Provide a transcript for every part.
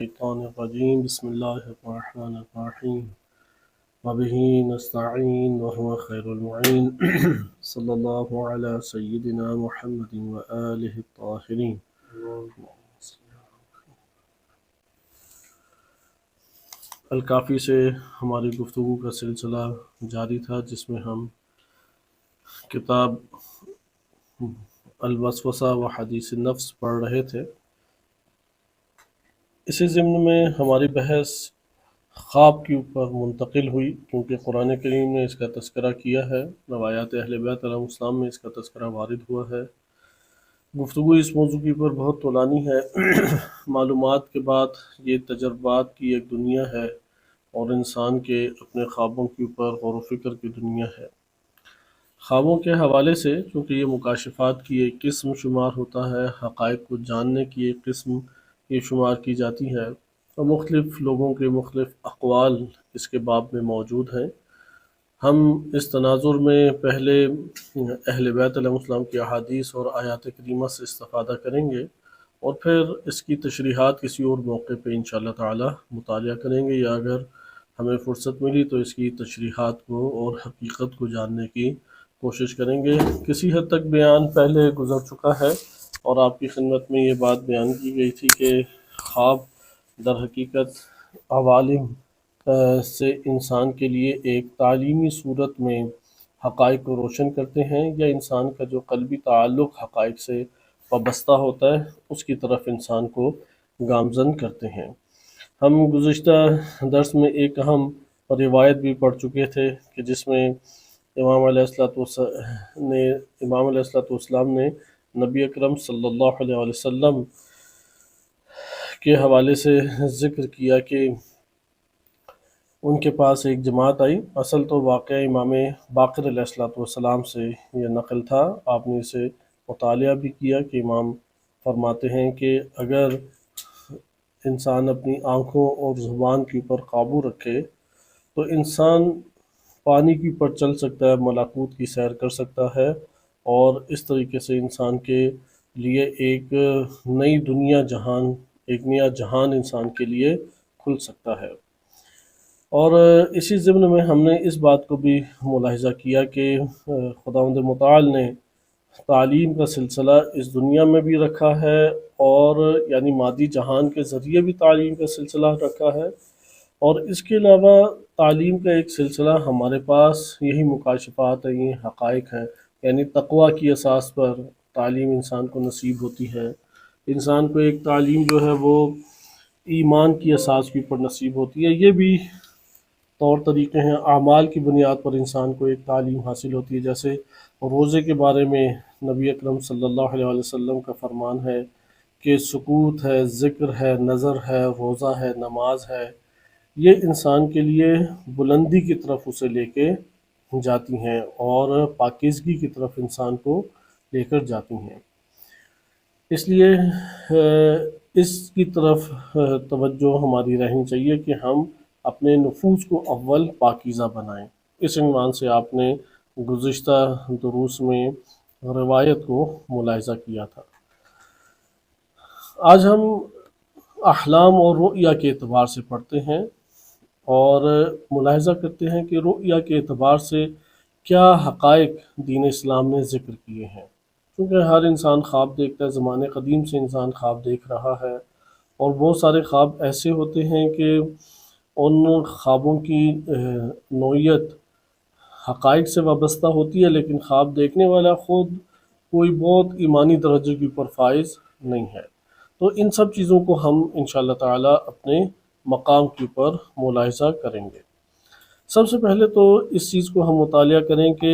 الشیطان الرجیم بسم اللہ الرحمن الرحیم وبہ نستعین وهو خیر المعین صلی اللہ علی سیدنا محمد وآلہ الطاہرین۔ الکافی سے ہماری گفتگو کا سلسلہ جاری تھا، جس میں ہم کتاب الوسوسہ و حدیث النفس پڑھ رہے تھے۔ اسی ضمن میں ہماری بحث خواب کے اوپر منتقل ہوئی، کیونکہ قرآن کریم نے اس کا تذکرہ کیا ہے، روایات اہل بیت علیہ السلام میں اس کا تذکرہ وارد ہوا ہے۔ گفتگو اس موضوع کے اوپر بہت طولانی ہے۔ معلومات کے بعد یہ تجربات کی ایک دنیا ہے، اور انسان کے اپنے خوابوں کے اوپر غور و فکر کی دنیا ہے۔ خوابوں کے حوالے سے چونکہ یہ مکاشفات کی ایک قسم شمار ہوتا ہے، حقائق کو جاننے کی ایک قسم یہ شمار کی جاتی ہے، اور مختلف لوگوں کے مختلف اقوال اس کے باب میں موجود ہیں۔ ہم اس تناظر میں پہلے اہل بیت علیہ السلام کی احادیث اور آیات کریمہ سے استفادہ کریں گے، اور پھر اس کی تشریحات کسی اور موقع پہ انشاءاللہ تعالی مطالعہ کریں گے، یا اگر ہمیں فرصت ملی تو اس کی تشریحات کو اور حقیقت کو جاننے کی کوشش کریں گے۔ کسی حد تک بیان پہلے گزر چکا ہے، اور آپ کی خدمت میں یہ بات بیان کی گئی تھی کہ خواب در حقیقت عوالم سے انسان کے لیے ایک تعلیمی صورت میں حقائق کو روشن کرتے ہیں، یا انسان کا جو قلبی تعلق حقائق سے وابستہ ہوتا ہے اس کی طرف انسان کو گامزن کرتے ہیں۔ ہم گزشتہ درس میں ایک اہم روایت بھی پڑھ چکے تھے کہ جس میں امام علیہ السلام نے نبی اکرم صلی اللہ علیہ وسلم کے حوالے سے ذکر کیا کہ ان کے پاس ایک جماعت آئی۔ اصل تو واقعہ امام باقر علیہ السلام سے یہ نقل تھا، آپ نے اسے مطالعہ بھی کیا کہ امام فرماتے ہیں کہ اگر انسان اپنی آنکھوں اور زبان کے اوپر قابو رکھے تو انسان پانی کے اوپر چل سکتا ہے، ملکوت کی سیر کر سکتا ہے، اور اس طریقے سے انسان کے لیے ایک نئی دنیا جہان، ایک نیا جہان انسان کے لیے کھل سکتا ہے۔ اور اسی ضمن میں ہم نے اس بات کو بھی ملاحظہ کیا کہ خداوند متعال نے تعلیم کا سلسلہ اس دنیا میں بھی رکھا ہے، اور یعنی مادی جہان کے ذریعے بھی تعلیم کا سلسلہ رکھا ہے، اور اس کے علاوہ تعلیم کا ایک سلسلہ ہمارے پاس یہی مکاشفات ہیں، یہ حقائق ہیں، یعنی تقوی کی اساس پر تعلیم انسان کو نصیب ہوتی ہے۔ انسان کو ایک تعلیم جو ہے وہ ایمان کی اساس کے اوپر نصیب ہوتی ہے۔ یہ بھی طور طریقے ہیں، اعمال کی بنیاد پر انسان کو ایک تعلیم حاصل ہوتی ہے۔ جیسے روزے کے بارے میں نبی اکرم صلی اللہ علیہ وسلم کا فرمان ہے کہ سکوت ہے، ذکر ہے، نظر ہے، روزہ ہے، نماز ہے، یہ انسان کے لیے بلندی کی طرف اسے لے کے جاتی ہیں، اور پاکیزگی کی طرف انسان کو لے کر جاتی ہیں۔ اس لیے اس کی طرف توجہ ہماری رہنی چاہیے کہ ہم اپنے نفوس کو اول پاکیزہ بنائیں۔ اس عنوان سے آپ نے گزشتہ دروس میں روایت کو ملاحظہ کیا تھا۔ آج ہم احلام اور رؤیا کے اعتبار سے پڑھتے ہیں، اور ملاحظہ کرتے ہیں کہ رؤیا کے اعتبار سے کیا حقائق دین اسلام نے ذکر کیے ہیں۔ کیونکہ ہر انسان خواب دیکھتا ہے، زمانے قدیم سے انسان خواب دیکھ رہا ہے، اور بہت سارے خواب ایسے ہوتے ہیں کہ ان خوابوں کی نوعیت حقائق سے وابستہ ہوتی ہے، لیکن خواب دیکھنے والا خود کوئی بہت ایمانی درجے کے اوپر فائز نہیں ہے۔ تو ان سب چیزوں کو ہم انشاءاللہ تعالی اپنے مقام کے اوپر ملاحظہ کریں گے۔ سب سے پہلے تو اس چیز کو ہم مطالعہ کریں کہ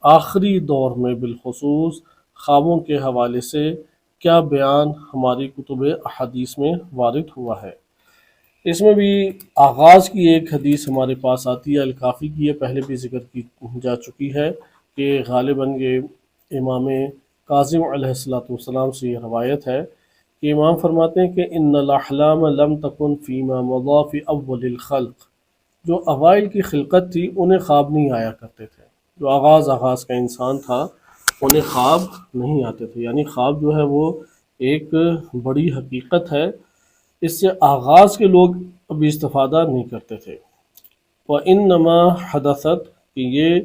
آخری دور میں بالخصوص خوابوں کے حوالے سے کیا بیان ہماری کتب احادیث میں وارد ہوا ہے۔ اس میں بھی آغاز کی ایک حدیث ہمارے پاس آتی ہے، الکافی کی ہے، پہلے بھی ذکر کی جا چکی ہے کہ غالباً یہ امام کاظم علیہ السلام سے یہ روایت ہے کہ امام فرماتے ہیں کہ ان الاحلام لم تکن فیما مضى فی اول الخلق، جو اوائل کی خلقت تھی انہیں خواب نہیں آیا کرتے تھے، جو آغاز کا انسان تھا انہیں خواب نہیں آتے تھے، یعنی خواب جو ہے وہ ایک بڑی حقیقت ہے۔ اس سے آغاز کے لوگ ابھی استفادہ نہیں کرتے تھے۔ وَإِنَّمَا حَدَثَتْ کہ یہ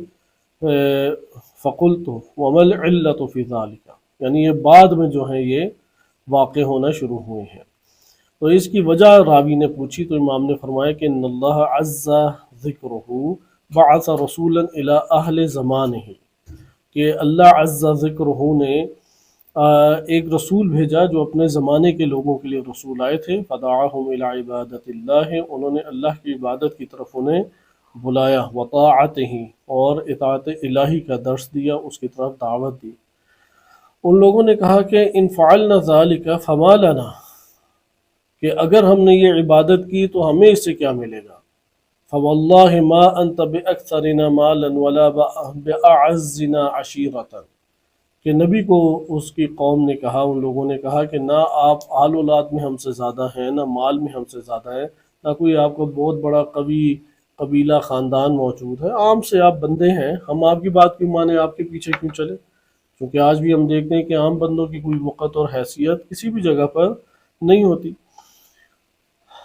فَقُلْتُ وَمَا الْعِلَّةُ فِي ذَلِكَ یعنی یہ بعد میں جو ہیں یہ واقع ہونا شروع ہوئے ہیں۔ تو اس کی وجہ راوی نے پوچھی تو امام نے فرمایا کہ ان اللہ عز ذکرہ بعث رسولا الی اہل زمانہ کہ اللہ عز ذکرہ نے ایک رسول بھیجا جو اپنے زمانے کے لوگوں کے لیے رسول آئے تھے، فدعاہم الی عبادت اللہ انہوں نے اللہ کی عبادت کی طرف انہیں بلایا، وطاعتہ اور اطاعت الہی کا درس دیا، اس کی طرف دعوت دی۔ ان لوگوں نے کہا کہ ان فعلنا ذلک فما لنا کہ اگر ہم نے یہ عبادت کی تو ہمیں اس سے کیا ملے گا؟ فواللہ ما انت باکثرنا مالا ولا باعزنا عشیرتا کہ نبی کو اس کی قوم نے کہا، ان لوگوں نے کہا کہ نہ آپ آل اولاد میں ہم سے زیادہ ہیں، نہ مال میں ہم سے زیادہ ہیں، نہ کوئی آپ کو بہت بڑا قوی قبیلہ خاندان موجود ہے، عام سے آپ بندے ہیں، ہم آپ کی بات کیوں مانیں، آپ کے پیچھے کیوں چلے؟ کیونکہ آج بھی ہم دیکھتے ہیں کہ عام بندوں کی کوئی وقت اور حیثیت کسی بھی جگہ پر نہیں ہوتی۔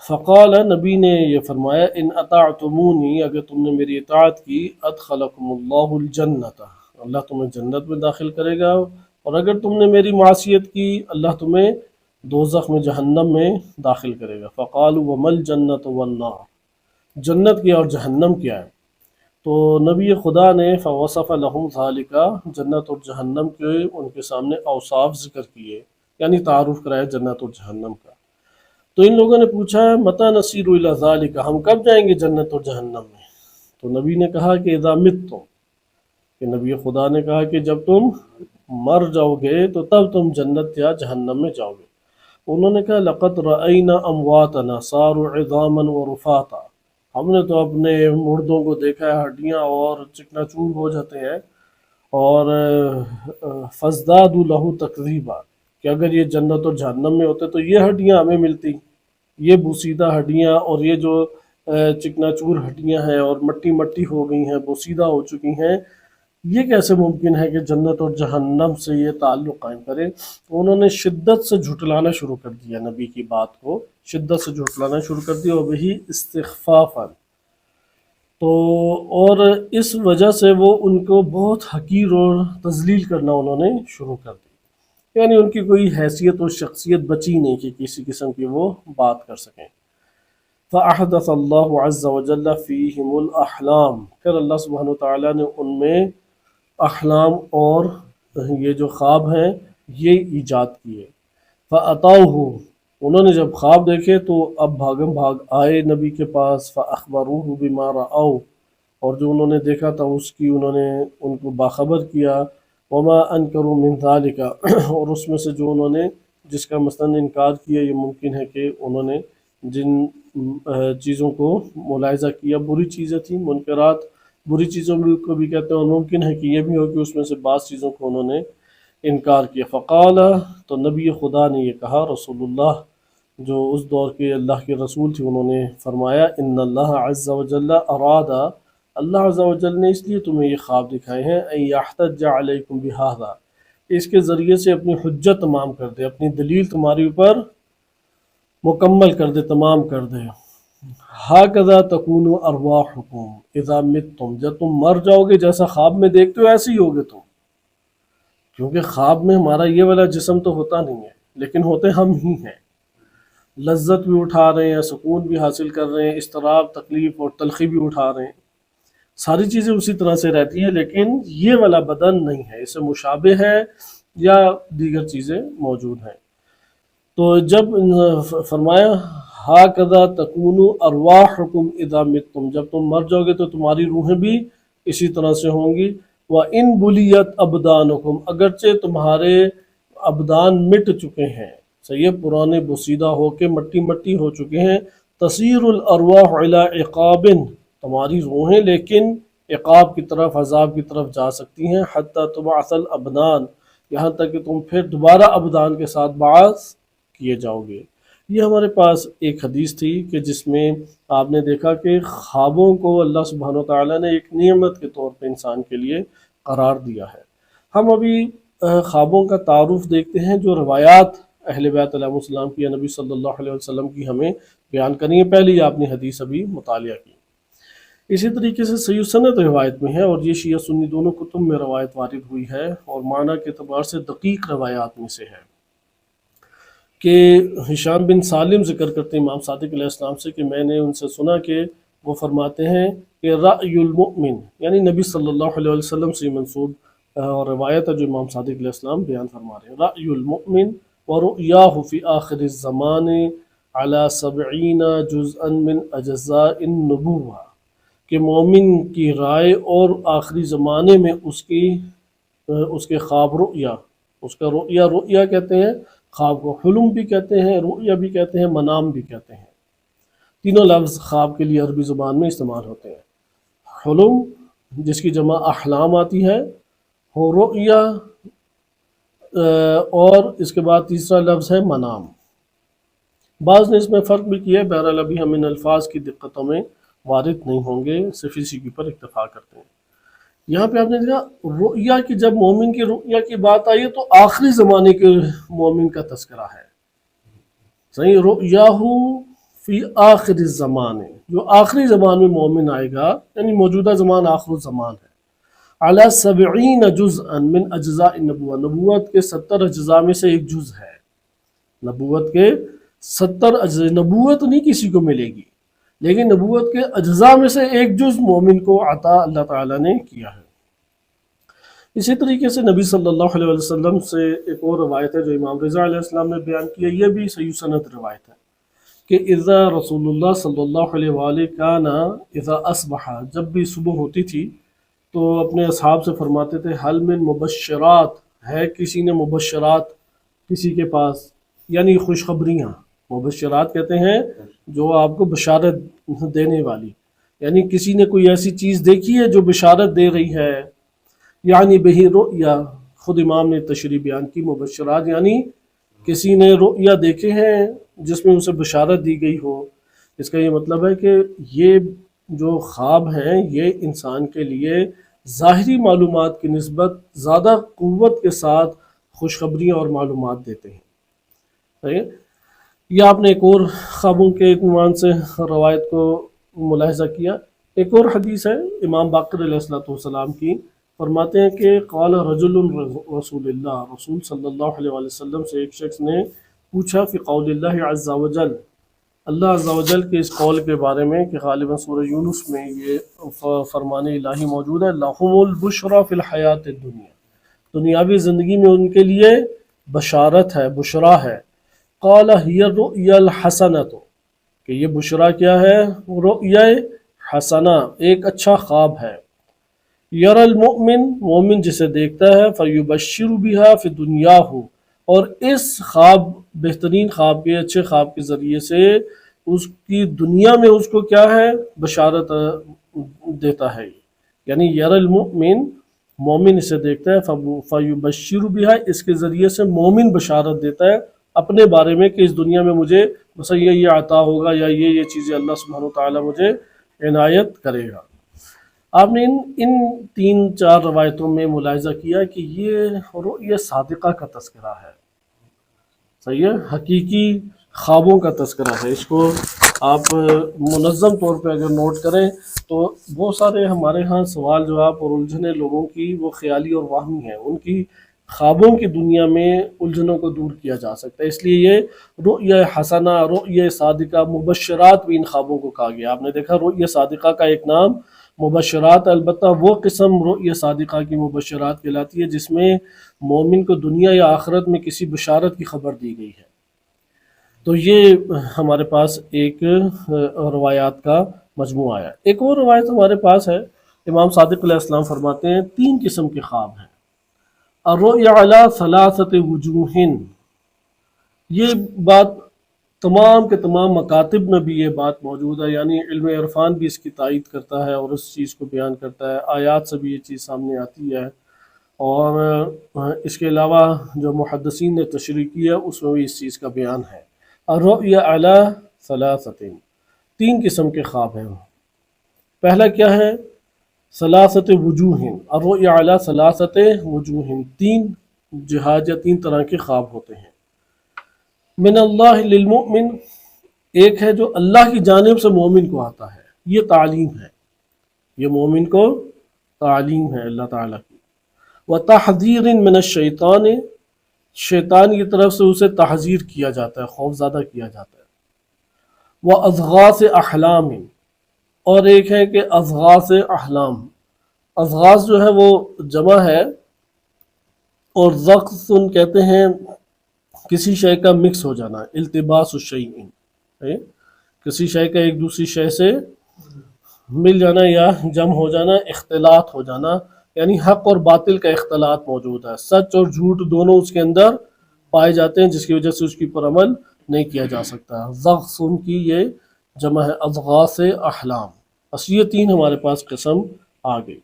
فقال نبی نے یہ فرمایا ان اطاعتمونی اگر تم نے میری اطاعت کی ادخلکم اللہ الجنت اللہ تمہیں جنت میں داخل کرے گا، اور اگر تم نے میری معصیت کی اللہ تمہیں دوزخ میں جہنم میں داخل کرے گا۔ فقالوا وما الجنت والنار جنت کیا اور جہنم کیا ہے؟ تو نبی خدا نے فوصف لہم ذالک جنت اور جہنم کے ان کے سامنے اوصاف ذکر کیے، یعنی تعارف کرایا جنت اور جہنم کا۔ تو ان لوگوں نے پوچھا متی نصیر الی ذالک ہم کب جائیں گے جنت اور جہنم میں؟ تو نبی نے کہا کہ اذا متم کہ نبی خدا نے کہا کہ جب تم مر جاؤ گے تو تب تم جنت یا جہنم میں جاؤ گے۔ انہوں نے کہا لقد رأینا امواتنا صاروا عظاما ورفاتا ہم نے تو اپنے مردوں کو دیکھا ہے ہڈیاں اور چکنا چور ہو جاتے ہیں، اور فازدادوا له تکذیبا کہ اگر یہ جنت اور جہنم میں ہوتے تو یہ ہڈیاں ہمیں ملتی، یہ بوسیدہ ہڈیاں اور یہ جو چکنا چور ہڈیاں ہیں اور مٹی مٹی ہو گئی ہیں، بوسیدہ ہو چکی ہیں، یہ کیسے ممکن ہے کہ جنت اور جہنم سے یہ تعلق قائم کرے؟ انہوں نے شدت سے جھٹلانا شروع کر دیا، نبی کی بات کو شدت سے جھٹلانا شروع کر دیا، اور وہی استخفافا تو اور اس وجہ سے وہ ان کو بہت حقیر اور تذلیل کرنا انہوں نے شروع کر دی، یعنی ان کی کوئی حیثیت اور شخصیت بچی نہیں کہ کسی قسم کی وہ بات کر سکیں۔ فأحدث اللہ عز وجل فیہم الاحلام پھر اللہ سبحانہ وتعالیٰ نے ان میں احلام اور یہ جو خواب ہیں یہ ایجاد کیے۔ فأتوہ انہوں نے جب خواب دیکھے تو اب بھاگم بھاگ آئے نبی کے پاس، فأخبروہ بما رأوا اور جو انہوں نے دیکھا تھا اس کی انہوں نے ان کو باخبر کیا، وما انکروا من ذالک اور اس میں سے جو انہوں نے جس کا مثلاً انکار کیا، یہ ممکن ہے کہ انہوں نے جن چیزوں کو ملاحظہ کیا بری چیزیں تھیں، منکرات بری چیزوں کو بھی کہتے ہیں، اور ممکن ہے کہ یہ بھی ہو کہ اس میں سے بعض چیزوں کو انہوں نے انکار کیا۔ فقال تو نبی خدا نے یہ کہا، رسول اللہ جو اس دور کے اللہ کے رسول تھے انہوں نے فرمایا ان اللہ عز وجل ارادہ اللہ عز و جل نے اس لیے تمہیں یہ خواب دکھائے ہیں ان یحتج علیکم بہذا اس کے ذریعے سے اپنی حجت تمام کر دے، اپنی دلیل تمہارے اوپر مکمل کر دے، تمام کر دے۔ ہاکذا تکون ارواحکم اذا متم جب تم مر جاؤ گے جیسا خواب میں دیکھتے ہو ایسے ہی ہوگے تم، کیونکہ خواب میں ہمارا یہ والا جسم تو ہوتا نہیں ہے لیکن ہوتے ہم ہی ہیں، لذت بھی اٹھا رہے ہیں، سکون بھی حاصل کر رہے ہیں، اضطراب تکلیف اور تلخی بھی اٹھا رہے ہیں، ساری چیزیں اسی طرح سے رہتی ہیں، لیکن یہ والا بدن نہیں ہے، اسے مشابہ ہے یا دیگر چیزیں موجود ہیں۔ تو جب فرمایا ہاکذا تکون ارواحکم اذا متم جب تم مر جاؤ گے تو تمہاری روحیں بھی اسی طرح سے ہوں گی، وَإِن بُلِيَتْ أَبْدَانُكُمْ اگرچہ تمہارے ابدان مٹ چکے ہیں، صحیح پرانے بوسیدہ ہو کے مٹی مٹی ہو چکے ہیں، تصیر الارواح الی عقاب تمہاری روحیں لیکن عقاب کی طرف عذاب کی طرف جا سکتی ہیں، حتی تبعث الابدان یہاں تک کہ تم پھر دوبارہ ابدان کے ساتھ بعث کیے جاؤ گے۔ یہ ہمارے پاس ایک حدیث تھی کہ جس میں آپ نے دیکھا کہ خوابوں کو اللہ سبحانہ وتعالیٰ نے ایک نعمت کے طور پہ انسان کے لیے قرار دیا ہے۔ ہم ابھی خوابوں کا تعارف دیکھتے ہیں جو روایات اہل بیت علیہ السلام کی یا نبی صلی اللہ علیہ وسلم کی ہمیں بیان کرنی ہے۔ پہلے آپ نے حدیث ابھی مطالعہ کی۔ اسی طریقے سے صحیح سند روایت میں ہے، اور یہ شیعہ سنی دونوں کتب میں روایت وارد ہوئی ہے، اور معنی کے اعتبار سے دقیق روایات میں سے ہے کہ ہشام بن سالم ذکر کرتے ہیں امام صادق علیہ السلام سے کہ میں نے ان سے سنا کہ وہ فرماتے ہیں کہ رأی المؤمن، یعنی نبی صلی اللہ علیہ وسلم سے منسوب اور روایت ہے جو امام صادق علیہ السلام بیان فرما رہے ہیں۔ رأی المؤمن ورؤیاہ فی آخر الزمان علی 70 جزءا من اجزاء النبوہ، کہ مومن کی رائے اور آخری زمانے میں اس کے خواب رؤیا، اس کا رؤیا کہتے ہیں خواب کو، حلم بھی کہتے ہیں، رؤیا بھی کہتے ہیں، منام بھی کہتے ہیں۔ تینوں لفظ خواب کے لیے عربی زبان میں استعمال ہوتے ہیں۔ حلم جس کی جمع احلام آتی ہے، رؤیا، اور اس کے بعد تیسرا لفظ ہے منام۔ بعض نے اس میں فرق بھی کیا ہے، بہرحال ابھی ہم ان الفاظ کی دقتوں میں وارد نہیں ہوں گے، صرف اسی کے پر اکتفا کرتے ہیں۔ یہاں پہ آپ نے دیکھا رؤیا کی، جب مومن کی رؤیا کی بات آئی ہے تو آخری زمانے کے مومن کا تذکرہ ہے۔ صحیح، رؤیاہ فی آخر الزمان، جو آخری زمان میں مومن آئے گا، یعنی موجودہ زمان آخر الزمان ہے۔ علی 70 جزءا من اجزاء النبوہ، نبوت کے 70 اجزاء میں سے ایک جز ہے۔ نبوت کے 70 اجزاء، نبوت نہیں کسی کو ملے گی، لیکن نبوت کے اجزاء میں سے ایک جز مومن کو عطا اللہ تعالیٰ نے کیا ہے۔ اسی طریقے سے نبی صلی اللہ علیہ وسلم سے ایک اور روایت ہے جو امام رضا علیہ السلام نے بیان کی ہے، یہ بھی صحیح سند روایت ہے کہ اذا رسول اللہ صلی اللہ علیہ وآلہ کانا اذا اصبح، جب بھی صبح ہوتی تھی تو اپنے اصحاب سے فرماتے تھے حل من مبشرات، ہے کسی نے مبشرات کسی کے پاس، یعنی خوشخبریاں، مبشرات کہتے ہیں جو آپ کو بشارت دینے والی، یعنی کسی نے کوئی ایسی چیز دیکھی ہے جو بشارت دے رہی ہے، یعنی بہی رؤیا، خود امام نے تشریح بیان کی، مبشرات یعنی کسی نے رؤیا دیکھے ہیں جس میں اسے بشارت دی گئی ہو۔ اس کا یہ مطلب ہے کہ یہ جو خواب ہیں یہ انسان کے لیے ظاہری معلومات کی نسبت زیادہ قوت کے ساتھ خوشخبریاں اور معلومات دیتے ہیں۔ صحیح ہے؟ یہ آپ نے ایک اور خوابوں کے عنوان سے روایت کو ملاحظہ کیا۔ ایک اور حدیث ہے امام باقر علیہ السلام کی، فرماتے ہیں کہ قال رجل رسول اللہ، رسول صلی اللہ علیہ وسلم سے ایک شخص نے پوچھا فی قول اللہ عز وجل، اللہ عز و جل کے اس قول کے بارے میں کہ غالباً سورہ یونس میں یہ فرمان الہی موجود ہے، لَهُمُ الْبُشْرَى فِي الْحَيَاةِ الدُّنْيَا، دنیاوی زندگی میں ان کے لیے بشارت ہے، بشرا ہے۔ قال هِيَ الرُّؤْيَا الْحَسَنَةُ، کہ یہ بشرا کیا ہے؟ رؤیا حسنہ، ایک اچھا خواب ہے۔ یر المؤمن، مومن جسے دیکھتا ہے، فیبشر بها فی دنیاہ، اور اس خواب، بہترین خواب کے، اچھے خواب کے ذریعے سے اس کی دنیا میں اس کو کیا ہے؟ بشارت دیتا ہے۔ یعنی یر المؤمن، مومن اسے دیکھتا ہے، فیبشر بها، اس کے ذریعے سے مومن بشارت دیتا ہے اپنے بارے میں کہ اس دنیا میں مجھے بس یہ عطا ہوگا یا یہ چیزیں اللہ سبحانہ وتعالیٰ مجھے عنایت کرے گا۔ آپ نے ان 3-4 روایتوں میں ملاحظہ کیا کہ یہ رؤیا صادقہ کا تذکرہ ہے۔ صحیح ہے، حقیقی خوابوں کا تذکرہ ہے۔ اس کو آپ منظم طور پہ اگر نوٹ کریں تو بہت سارے ہمارے ہاں سوال جواب اور الجھنیں لوگوں کی وہ خیالی اور واہمی ہیں، ان کی خوابوں کی دنیا میں الجھنوں کو دور کیا جا سکتا ہے۔ اس لیے یہ رؤیا حسنہ، رؤیا صادقہ، مبشرات بھی ان خوابوں کو کہا گیا۔ آپ نے دیکھا رؤیا صادقہ کا ایک نام مبشرات، البتہ وہ قسم رؤیا صادقہ کی مبشرات کہلاتی ہے جس میں مومن کو دنیا یا آخرت میں کسی بشارت کی خبر دی گئی ہے۔ تو یہ ہمارے پاس ایک روایات کا مجموعہ ہے۔ ایک اور روایت ہمارے پاس ہے، امام صادق علیہ السلام فرماتے ہیں 3 قسم کے خواب ہیں۔ الرؤیا علی 3 وجوہ، یہ بات تمام کے تمام مکاتب میں بھی یہ بات موجود ہے، یعنی علم عرفان بھی اس کی تائید کرتا ہے اور اس چیز کو بیان کرتا ہے، آیات سے بھی یہ چیز سامنے آتی ہے، اور اس کے علاوہ جو محدثین نے تشریح کیا اس میں بھی اس چیز کا بیان ہے۔ الرؤیا علی 3 قسم کے خواب ہیں۔ پہلا کیا ہے؟ 3 وجوہ، الرؤیا علی 3 وجوہ، 3 جہات یا 3 طرح کے خواب ہوتے ہیں۔ من اللہ للمؤمن، ایک ہے جو اللہ کی جانب سے مومن کو آتا ہے، یہ تعلیم ہے، یہ مومن کو تعلیم ہے اللہ تعالیٰ کی۔ وتحذیر من الشیطان، شیطان کی طرف سے اسے تحذیر کیا جاتا ہے، خوف زدہ کیا جاتا ہے۔ واضغاث احلام، اور ایک ہے کہ اضغاث احلام، اضغاث جو ہے وہ جمع ہے، اور ضغث کہتے ہیں کسی شے کا مکس ہو جانا، التباس الشیء، کسی شے کا ایک دوسری شے سے مل جانا یا جمع ہو جانا، اختلاط ہو جانا، یعنی حق اور باطل کا اختلاط موجود ہے، سچ اور جھوٹ دونوں اس کے اندر پائے جاتے ہیں، جس کی وجہ سے اس کی پر عمل نہیں کیا جا سکتا۔ ضغث کی یہ جمع ہے، اضغاث احلام۔ بس یہ تین ہمارے پاس قسم آ گئی۔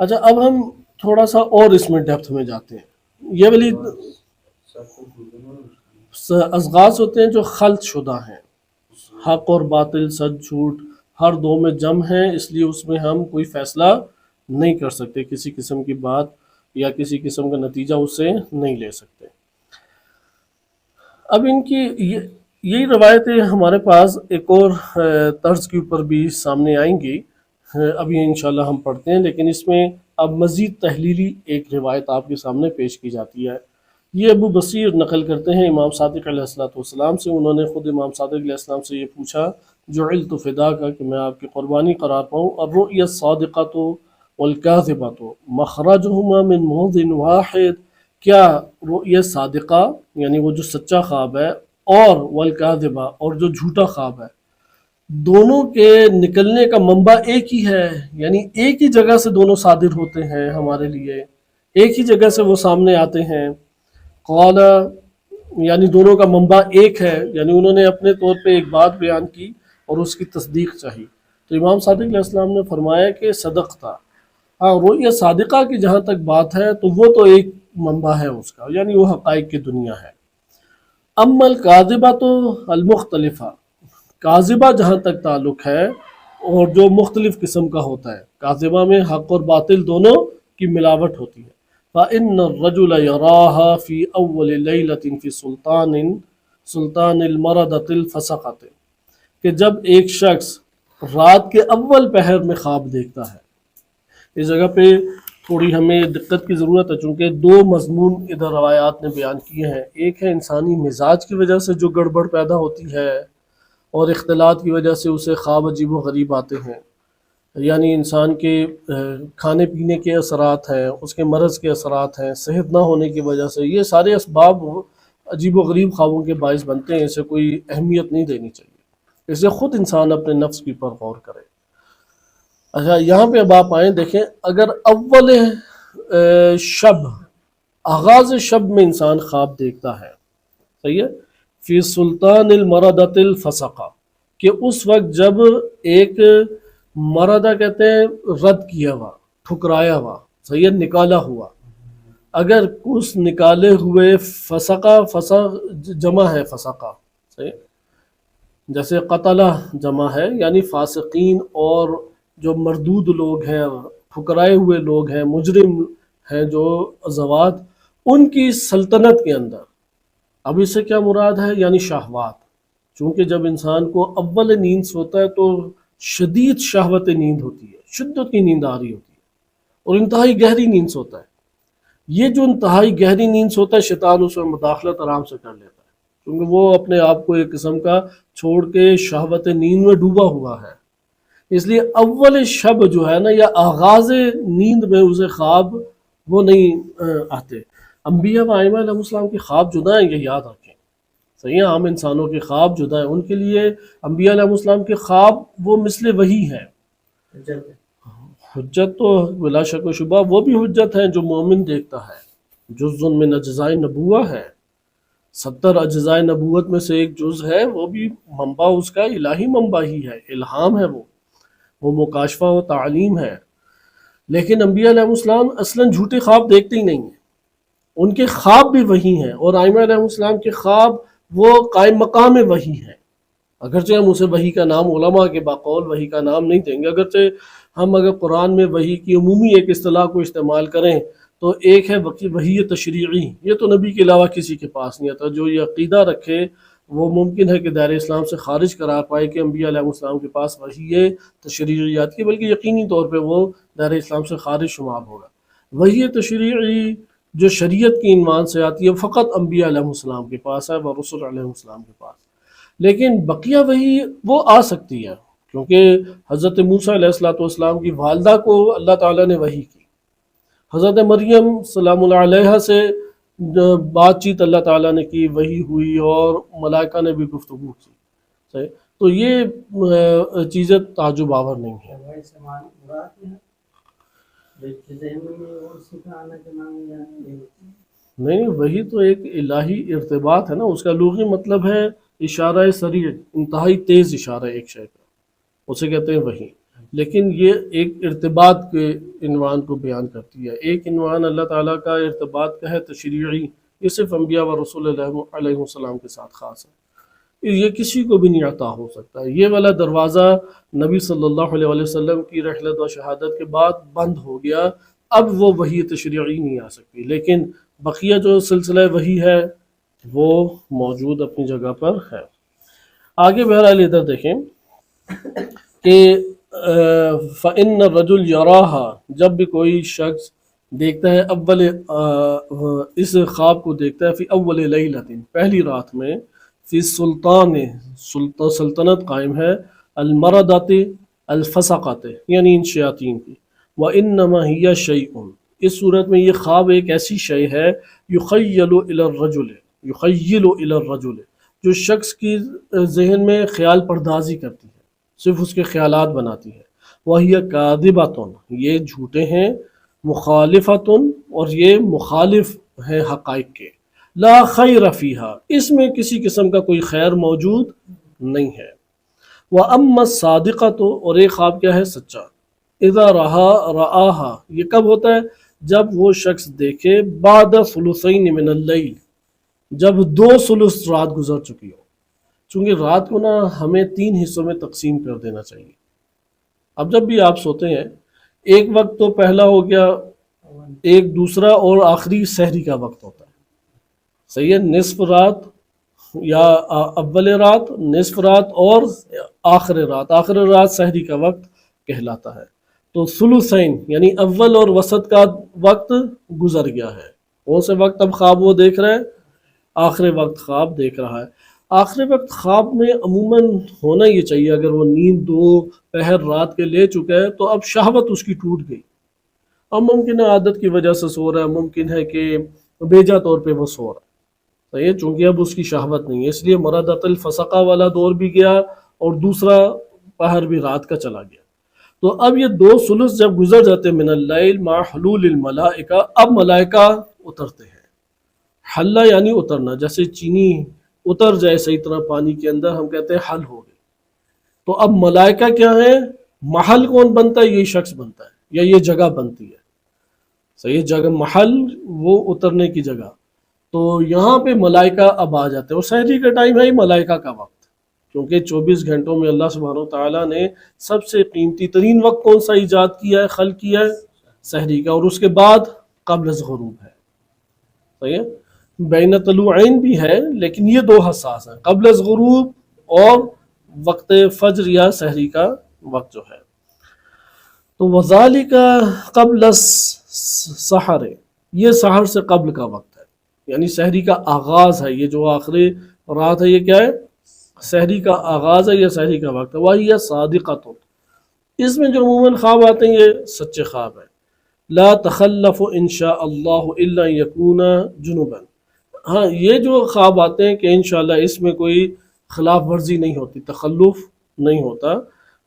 اچھا، اب ہم تھوڑا سا اور اس میں ڈیپتھ میں جاتے ہیں۔ یہ والی اضغاث ہوتے ہیں جو خلط شدہ ہیں، حق اور باطل، سچ جھوٹ ہر دو میں جمع ہیں، اس لیے اس میں ہم کوئی فیصلہ نہیں کر سکتے، کسی قسم کی بات یا کسی قسم کا نتیجہ اس سے نہیں لے سکتے۔ اب ان کی یہی روایتیں ہمارے پاس ایک اور طرز کے اوپر بھی سامنے آئیں گی، ابھی انشاءاللہ ہم پڑھتے ہیں، لیکن اس میں اب مزید تحلیلی ایک روایت آپ کے سامنے پیش کی جاتی ہے۔ یہ ابو بصیر نقل کرتے ہیں امام صادق علیہ السلام سے، انہوں نے خود امام صادق علیہ السلام سے یہ پوچھا، جعلت فداک، کہ میں آپ کی قربانی قرار پاؤں، الرؤیا الصادقۃ والکاذبۃ مخرجہما من موضع واحد، کیا رؤیا صادقہ یعنی وہ جو سچا خواب ہے، اور والکاذبہ اور جو جھوٹا خواب ہے، دونوں کے نکلنے کا منبع ایک ہی ہے، یعنی ایک ہی جگہ سے دونوں صادر ہوتے ہیں ہمارے لیے، ایک ہی جگہ سے وہ سامنے آتے ہیں۔ قال، یعنی دونوں کا منبع ایک ہے، یعنی انہوں نے اپنے طور پہ ایک بات بیان کی اور اس کی تصدیق چاہی، تو امام صادق علیہ السلام نے فرمایا کہ صدق تھا۔ ہاں، رؤیا صادقہ کی جہاں تک بات ہے تو وہ تو ایک منبع ہے اس کا، یعنی وہ حقائق کی دنیا ہے۔ اما الکاذبہ تو المختلفہ، کاذبہ جہاں تک تعلق ہے اور جو مختلف قسم کا ہوتا ہے، کاذبہ میں حق اور باطل دونوں کی ملاوٹ ہوتی ہے۔ فَإِنَّ الرَّجُلَ يَرَاهَا فِي أَوَّلِ لَيْلَةٍ فِي سُلْطَانِ الْمَرَدَةِ الْفَسَقَةِ، کہ جب ایک شخص رات کے اول پہر میں خواب دیکھتا ہے۔ اس جگہ پہ تھوڑی ہمیں دقت کی ضرورت ہے، چونکہ دو مضمون ادھر روایات نے بیان کیے ہیں، ایک ہے انسانی مزاج کی وجہ سے جو گڑبڑ پیدا ہوتی ہے اور اختلاط کی وجہ سے اسے خواب عجیب و غریب آتے ہیں، یعنی انسان کے کھانے پینے کے اثرات ہیں، اس کے مرض کے اثرات ہیں، صحت نہ ہونے کی وجہ سے، یہ سارے اسباب عجیب و غریب خوابوں کے باعث بنتے ہیں، اسے کوئی اہمیت نہیں دینی چاہیے، اسے خود انسان اپنے نفس کی پر غور کرے۔ اچھا، یہاں پہ اب آپ آئیں، دیکھیں اگر اول شب، آغاز شب میں انسان خواب دیکھتا ہے، صحیح ہے، فی سلطان المردۃ الفسقہ، کہ اس وقت جب ایک مردہ کہتے ہیں رد کیا ہوا، ٹھکرایا ہوا، صحیح ہے، نکالا ہوا، اگر اس نکالے ہوئے فسقہ، فسق جمع ہے فسقہ، صحیح، جیسے قتلہ جمع ہے، یعنی فاسقین اور جو مردود لوگ ہیں، ٹھکرائے ہوئے لوگ ہیں، مجرم ہیں جو زوات، ان کی سلطنت کے اندر، اب اس سے کیا مراد ہے، یعنی شہوات، چونکہ جب انسان کو اول نیند سوتا ہے تو شدید شہوت نیند ہوتی ہے، شدت کی نیند آ رہی ہوتی ہے، اور انتہائی گہری نیند سوتا ہے۔ یہ جو انتہائی گہری نیند سوتا ہے، شیطان اس میں مداخلت آرام سے کر لیتا ہے، کیونکہ وہ اپنے آپ کو ایک قسم کا چھوڑ کے شہوت نیند میں ڈوبا ہوا ہے، اس لیے اول شب جو ہے نا، یا آغاز نیند میں اسے خواب وہ نہیں آتے۔ انبیاء و ائمہ علیہ السلام کے خواب جدا ہیں، یہ یاد رکھیں، صحیح ہے، عام انسانوں کے خواب جدا ہیں، ان کے لیے انبیاء علیہ السلام کے خواب وہ مثل وحی ہے، حجت تو بلا شک و شبہ وہ بھی حجت ہے جو مومن دیکھتا ہے، جز من اجزاء نبوہ ہے، 70 اجزاء نبوت میں سے ایک جز ہے، وہ بھی منبع اس کا الہی منبع ہی ہے، الہام ہے، وہ مکاشفہ و تعلیم ہے۔ لیکن انبیاء علیہ السلام اصلاً جھوٹے خواب دیکھتے ہی نہیں ہیں، ان کے خواب بھی وحی ہیں، اور ائمہ علیہ السلام کے خواب وہ قائم مقام وحی ہیں، اگرچہ ہم اسے وحی کا نام، علماء کے بقول وحی کا نام نہیں دیں گے، اگرچہ ہم اگر قرآن میں وحی کی عمومی ایک اصطلاح کو استعمال کریں تو ایک ہے وحی تشریعی، یہ تو نبی کے علاوہ کسی کے پاس نہیں آتا. جو یہ عقیدہ رکھے وہ ممکن ہے کہ دائرہ اسلام سے خارج کرا پائے کہ انبیاء علیہ السلام کے پاس وحی تشریعیات کی، بلکہ یقینی طور پہ وہ دائرہ اسلام سے خارج شمار ہوگا. وحی تشریعی جو شریعت کی عنوان سے آتی ہے فقط انبیاء علیہ السلام کے پاس ہے و رسول علیہ السلام کے پاس. لیکن بقیہ وحی وہ آ سکتی ہے، کیونکہ حضرت موسیٰ علیہ السلام کی والدہ کو اللہ تعالیٰ نے وحی کی، حضرت مریم سلام اللہ علیہ سے بات چیت اللہ تعالیٰ نے کی، وحی ہوئی، اور ملائکہ نے بھی گفتگو کی. صحیح؟ تو یہ چیزیں تعجب آور نہیں ہیں. نہیں، وہی تو ایک الہی ارتباط ہے نا، اس کا لغوی مطلب ہے اشارہ سریع، انتہائی تیز اشارہ ایک شے کا، اسے کہتے ہیں وحی. لیکن یہ ایک ارتباط کے عنوان کو بیان کرتی ہے. ایک عنوان اللہ تعالیٰ کا ارتباط کا ہے تشریعی، یہ صرف انبیاء و رسول علیہ السلام کے ساتھ خاص ہے، یہ کسی کو بھی نہیں عطا ہو سکتا. یہ والا دروازہ نبی صلی اللہ علیہ وسلم کی رحلت و شہادت کے بعد بند ہو گیا، اب وہ وحی تشریعی نہیں آ سکتی. لیکن بقیہ جو سلسلہ وحی ہے وہ موجود اپنی جگہ پر ہے. آگے بہرحال ادھر دیکھیں کہ فَإِنَّ الرَّجُلْ يَرَاهَا، جب بھی کوئی شخص دیکھتا ہے اول اس خواب کو دیکھتا ہے فی اول لیلۃ، پہلی رات میں، فی سلطان، سلطنت قائم ہے، المردۃ الفسقۃ، یعنی ان شیاطین کی. وَإِنَّمَا هِيَ شَيْءٌ، اس صورت میں یہ خواب ایک ایسی شے ہے، یخیل الی الرجل، یخیل الی الرجل، جو شخص کی ذہن میں خیال پردازی کرتی ہے، صرف اس کے خیالات بناتی ہے. وَهِيَ كَاذِبَةٌ، یہ جھوٹے ہیں، مخالفتٌ، اور یہ مخالف ہیں حقائق کے. لا خیر فیہا، اس میں کسی قسم کا کوئی خیر موجود نہیں ہے. وَأَمَّا الصَّادِقَةُ، اور ایک خواب کیا ہے؟ سچا. اذا رآہا، یہ کب ہوتا ہے؟ جب وہ شخص دیکھے بعد ثلثین من اللیل، جب 2 ثلث رات گزر چکی ہو. چونکہ رات کو نا ہمیں 3 حصوں میں تقسیم کر دینا چاہیے. اب جب بھی آپ سوتے ہیں، ایک وقت تو پہلا ہو گیا، ایک دوسرا اور آخری سحری کا وقت ہوتا ہے. صحیح ہے؟ نصف رات یا اول رات، نصف رات اور آخر رات. آخر رات سحری کا وقت کہلاتا ہے. تو ثلثین یعنی اول اور وسط کا وقت گزر گیا ہے. کون سے وقت اب خواب وہ دیکھ رہا ہے؟ آخر وقت خواب دیکھ رہا ہے. آخر وقت خواب میں عموماً ہونا یہ چاہیے، اگر وہ نیند 2 پہر رات کے لے چکا ہے تو اب شہوت اس کی ٹوٹ گئی. اب ممکن ہے عادت کی وجہ سے سو رہا ہے، ممکن ہے کہ بیجا طور پہ وہ سو رہا ہے. صحیح، چونکہ اب اس کی شہوت نہیں ہے، اس لیے مردۃ الفسقہ والا دور بھی گیا اور دوسرا پہر بھی رات کا چلا گیا. تو اب یہ 2 ثلث جب گزر جاتے من اللیل مع حلول الملائکہ، اب ملائکہ اترتے ہیں. حلہ یعنی اترنا، جیسے چینی اتر جائے صحیح طرح پانی کے اندر، ہم کہتے ہیں حل ہو گئے. تو اب ملائکہ کیا ہے؟ محل کون بنتا ہے؟ یہی شخص بنتا ہے، یا یہ جگہ بنتی ہے. صحیح، جگہ محل وہ اترنے کی جگہ. تو یہاں پہ ملائکہ اب آ جاتے ہیں، اور سحری کا ٹائم ہے ہی ملائکہ کا وقت، کیونکہ 24 گھنٹوں میں اللہ سبحانہ وتعالیٰ نے سب سے قیمتی ترین وقت کون سا ایجاد کیا ہے، خلق کیا ہے؟ سحری کا، اور اس کے بعد قبل از غروب ہے. صحیح ہے؟ بین طلوعین بھی ہے، لیکن یہ 2 حساس ہیں، قبل از غروب اور وقت فجر یا سحری کا وقت جو ہے. تو وذالک قبل السحر، یہ سحر سے قبل کا وقت ہے، یعنی سحری کا آغاز ہے. یہ جو آخری رات ہے یہ کیا ہے؟ سحری کا آغاز ہے، یہ سحری کا وقت ہے. وہی صادقۃ، اس میں جو عموماً خواب آتے ہیں یہ سچے خواب ہیں. لا تخلف ان شاء اللہ الا یکون جنبا، ہاں یہ جو خواب آتے ہیں کہ انشاءاللہ اس میں کوئی خلاف ورزی نہیں ہوتی، تخلف نہیں ہوتا،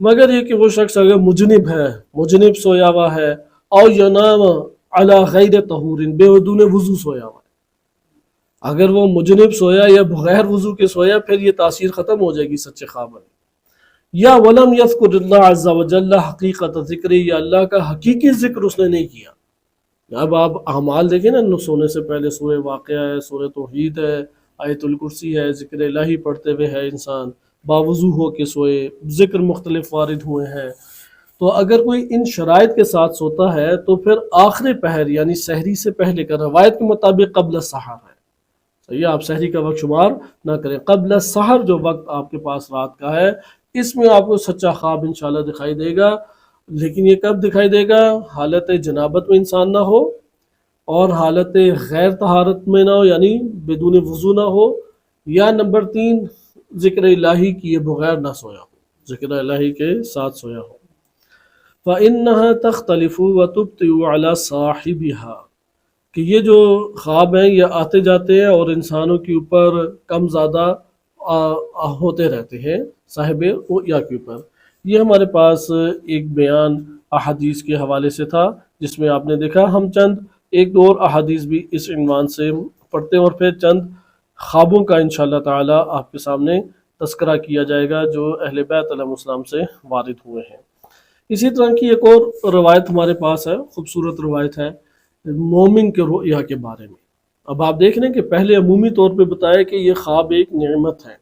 مگر یہ کہ وہ شخص اگر مجنب ہے، مجنب سویا ہوا ہے، او ینام علی غیر طہور، بے بدون وضو سویا ہوا ہے. اگر وہ مجنب سویا یا بغیر وضو کے سویا، پھر یہ تاثیر ختم ہو جائے گی سچے خواب میں. یا ولم یذکر اللہ عز وجل حقیقت ذکر، یا اللہ کا حقیقی ذکر اس نے نہیں کیا. اب آپ اعمال دیکھیں نا، سونے سے پہلے سورہ واقعہ ہے، سورہ توحید ہے، آیت الکرسی ہے، ذکر الہی پڑھتے ہوئے ہے انسان، باوضو ہو کے سوئے، ذکر مختلف وارد ہوئے ہیں. تو اگر کوئی ان شرائط کے ساتھ سوتا ہے تو پھر آخر پہر یعنی سحری سے پہلے کا، روایت کے مطابق قبل السحر ہے، صحیح، آپ سحری کا وقت شمار نہ کریں، قبل السحر جو وقت آپ کے پاس رات کا ہے اس میں آپ کو سچا خواب انشاءاللہ دکھائی دے گا۔ لیکن یہ کب دکھائی دے گا؟ حالت جنابت میں انسان نہ ہو اور حالت غیر طہارت میں نہ ہو، یعنی بدون وضو نہ ہو، یا نمبر 3 ذکر الہی کیے بغیر نہ سویا ہو، ذکر الہی کے ساتھ سویا ہو۔ فَإِنَّهَا تَخْتَلِفُ وَتُبْطِئُ عَلَى صَاحِبِهَا، کہ یہ جو خواب ہیں یہ آتے جاتے ہیں اور انسانوں کے اوپر کم زیادہ ہوتے رہتے ہیں صاحب رؤیا کے اوپر۔ یہ ہمارے پاس ایک بیان احادیث کے حوالے سے تھا جس میں آپ نے دیکھا، ہم چند ایک دو اور احادیث بھی اس عنوان سے پڑھتے ہیں اور پھر چند خوابوں کا انشاءاللہ تعالی آپ کے سامنے تذکرہ کیا جائے گا جو اہل بیت علیہ السلام سے وارد ہوئے ہیں۔ اسی طرح کی ایک اور روایت ہمارے پاس ہے، خوبصورت روایت ہے مومن کے رؤیا کے بارے میں۔ اب آپ دیکھ لیں کہ پہلے عمومی طور پہ بتایا کہ یہ خواب ایک نعمت ہے،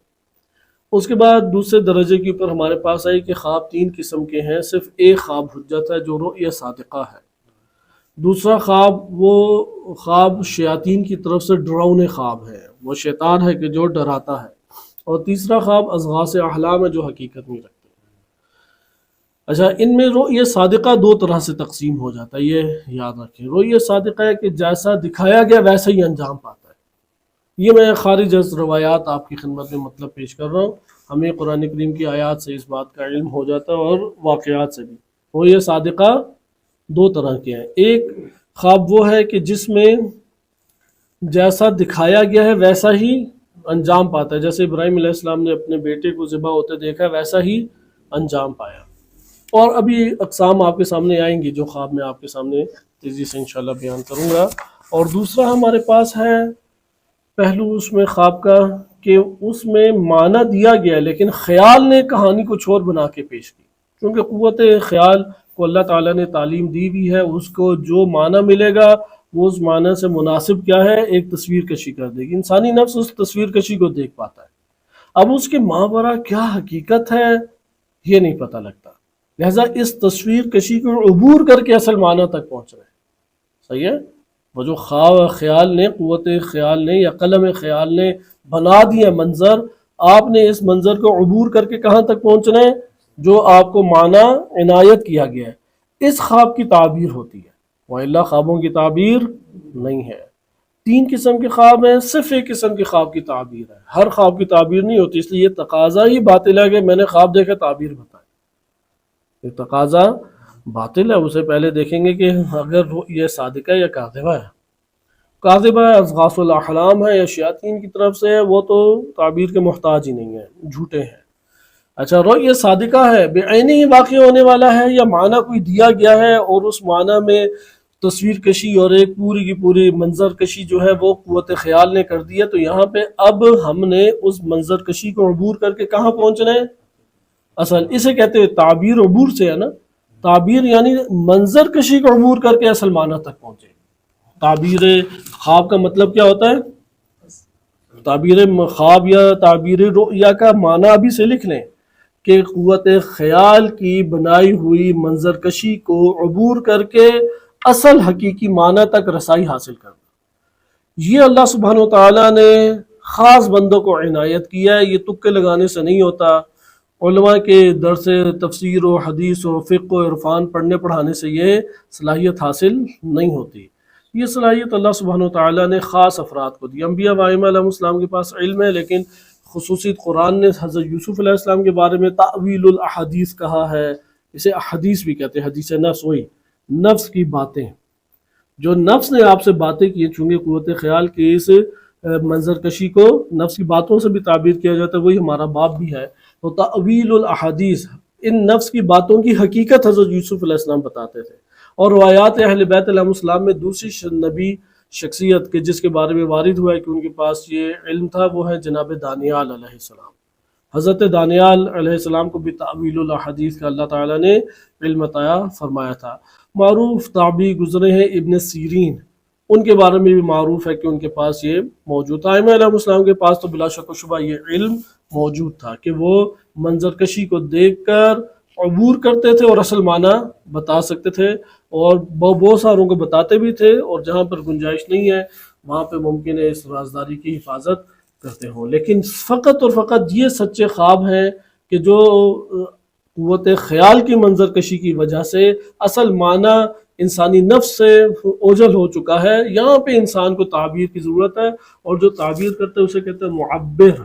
اس کے بعد دوسرے درجے کے اوپر ہمارے پاس آئی کہ خواب 3 قسم کے ہیں، صرف ایک خواب حجت ہے جو رؤیا صادقہ ہے، دوسرا خواب وہ خواب شیاطین کی طرف سے ڈراؤنے خواب ہے، وہ شیطان ہے کہ جو ڈراتا ہے، اور تیسرا خواب اضغاث احلام ہے جو حقیقت نہیں رکھتے۔ اچھا، ان میں رؤیا صادقہ 2 طرح سے تقسیم ہو جاتا ہے، یہ یاد رکھیں۔ رؤیا صادقہ ہے کہ جیسا دکھایا گیا ویسا ہی انجام پاتا ہے، یہ میں خارج از روایات آپ کی خدمت میں مطلب پیش کر رہا ہوں، ہمیں قرآن کریم کی آیات سے اس بات کا علم ہو جاتا ہے اور واقعات سے بھی۔ رؤیا صادقہ 2 طرح کے ہیں، ایک خواب وہ ہے کہ جس میں جیسا دکھایا گیا ہے ویسا ہی انجام پاتا ہے، جیسے ابراہیم علیہ السلام نے اپنے بیٹے کو ذبح ہوتے دیکھا ویسا ہی انجام پایا، اور ابھی اقسام آپ کے سامنے آئیں گی جو خواب میں آپ کے سامنے تیزی سے انشاءاللہ بیان کروں گا۔ اور دوسرا ہمارے پاس ہے پہلو اس میں خواب کا کہ اس میں معنی دیا گیا ہے لیکن خیال نے کہانی کو چھوڑ بنا کے پیش کی، کیونکہ قوت خیال کو اللہ تعالیٰ نے تعلیم دی بھی ہے، اس کو جو معنی ملے گا وہ اس معنی سے مناسب کیا ہے ایک تصویر کشی کر دے گی، انسانی نفس اس تصویر کشی کو دیکھ پاتا ہے، اب اس کے ماورا کیا حقیقت ہے یہ نہیں پتہ لگتا، لہذا اس تصویر کشی کو عبور کر کے اصل معنی تک پہنچ رہے ہیں، صحیح ہے؟ وہ جو خیال نے، قوت خیال نے یا قلم خیال نے بنا دیا منظر، آپ نے اس منظر کو عبور کر کے کہاں تک پہنچنا ہے جو آپ کو معنی عنایت کیا گیا ہے، اس خواب کی تعبیر ہوتی ہے، وَإِلَّا خوابوں کی تعبیر نہیں ہے۔ 3 قسم کے خواب ہیں، صرف ایک قسم کے خواب کی تعبیر ہے، ہر خواب کی تعبیر نہیں ہوتی، اس لیے یہ تقاضا ہی باطل ہے کہ میں نے خواب دیکھا تعبیر بتائے، یہ تقاضا باطل ہے، اسے پہلے دیکھیں گے کہ اگر یہ صادقہ یا کاذبہ ہے، کاذبہ ہے، اضغاث الاحلام ہے یا شیاطین کی طرف سے ہے، وہ تو تعبیر کے محتاج ہی نہیں ہے، جھوٹے ہیں۔ اچھا، رؤیا صادقہ ہے، بعینی ہی واقع ہونے والا ہے یا معنی کوئی دیا گیا ہے اور اس معنی میں تصویر کشی اور ایک پوری کی پوری منظر کشی جو ہے وہ قوت خیال نے کر دی ہے، تو یہاں پہ اب ہم نے اس منظر کشی کو عبور کر کے کہاں پہنچنا ہے اصل، اسے کہتے ہیں تعبیر عبور سے ہے نا، تعبیر یعنی منظر کشی کو عبور کر کے اصل معنی تک پہنچے۔ تعبیر خواب کا مطلب کیا ہوتا ہے؟ تعبیر خواب یا تعبیر رؤیا کا معنی ابھی سے لکھ لیں کہ قوت خیال کی بنائی ہوئی منظر کشی کو عبور کر کے اصل حقیقی معنی تک رسائی حاصل کرنا، یہ اللہ سبحانہ و تعالیٰ نے خاص بندوں کو عنایت کیا ہے، یہ تکے لگانے سے نہیں ہوتا، علماء کے درس تفسیر و حدیث و فقہ و عرفان پڑھنے پڑھانے سے یہ صلاحیت حاصل نہیں ہوتی، یہ صلاحیت اللہ سبحانہ و تعالیٰ نے خاص افراد کو دی۔ انبیاء و ائمہ علیہ السلام کے پاس علم ہے، لیکن خصوصی قرآن نے حضرت یوسف علیہ السلام کے بارے میں تعویل الاحادیث کہا ہے، اسے احادیث بھی کہتے ہیں، حدیث نفس، وہی نفس کی باتیں، جو نفس نے آپ سے باتیں کی، چونکہ قوت خیال کے اس منظر کشی کو نفس کی باتوں سے بھی تعبیر کیا جاتا ہے، وہی ہمارا باب بھی ہے، تو تعویل الاحادیث، ان نفس کی باتوں کی حقیقت حضرت یوسف علیہ السلام بتاتے تھے، اور روایات اہل بیت علیہ السلام میں دوسری نبی شخصیت کے جس کے بارے میں وارد ہوا ہے کہ ان کے پاس یہ علم تھا وہ ہے جناب دانیال علیہ السلام، حضرت دانیال علیہ السلام کو بھی تعویل الاحادیث کا اللہ تعالیٰ نے علم عطا فرمایا تھا۔ معروف تابعی گزرے ہیں ابن سیرین، ان کے بارے میں بھی معروف ہے کہ ان کے پاس یہ موجود تھا، ائمہ علیہ السلام کے پاس تو بلا شک و شبہ یہ علم موجود تھا کہ وہ منظر کشی کو دیکھ کر عبور کرتے تھے اور اصل معنی بتا سکتے تھے، اور بہت ساروں کو بتاتے بھی تھے، اور جہاں پر گنجائش نہیں ہے وہاں پہ ممکن ہے اس رازداری کی حفاظت کرتے ہوں۔ لیکن فقط اور فقط یہ سچے خواب ہیں کہ جو قوت خیال کی منظر کشی کی وجہ سے اصل معنی انسانی نفس سے اوجھل ہو چکا ہے، یہاں پہ انسان کو تعبیر کی ضرورت ہے، اور جو تعبیر کرتے ہیں اسے کہتے ہیں معبر۔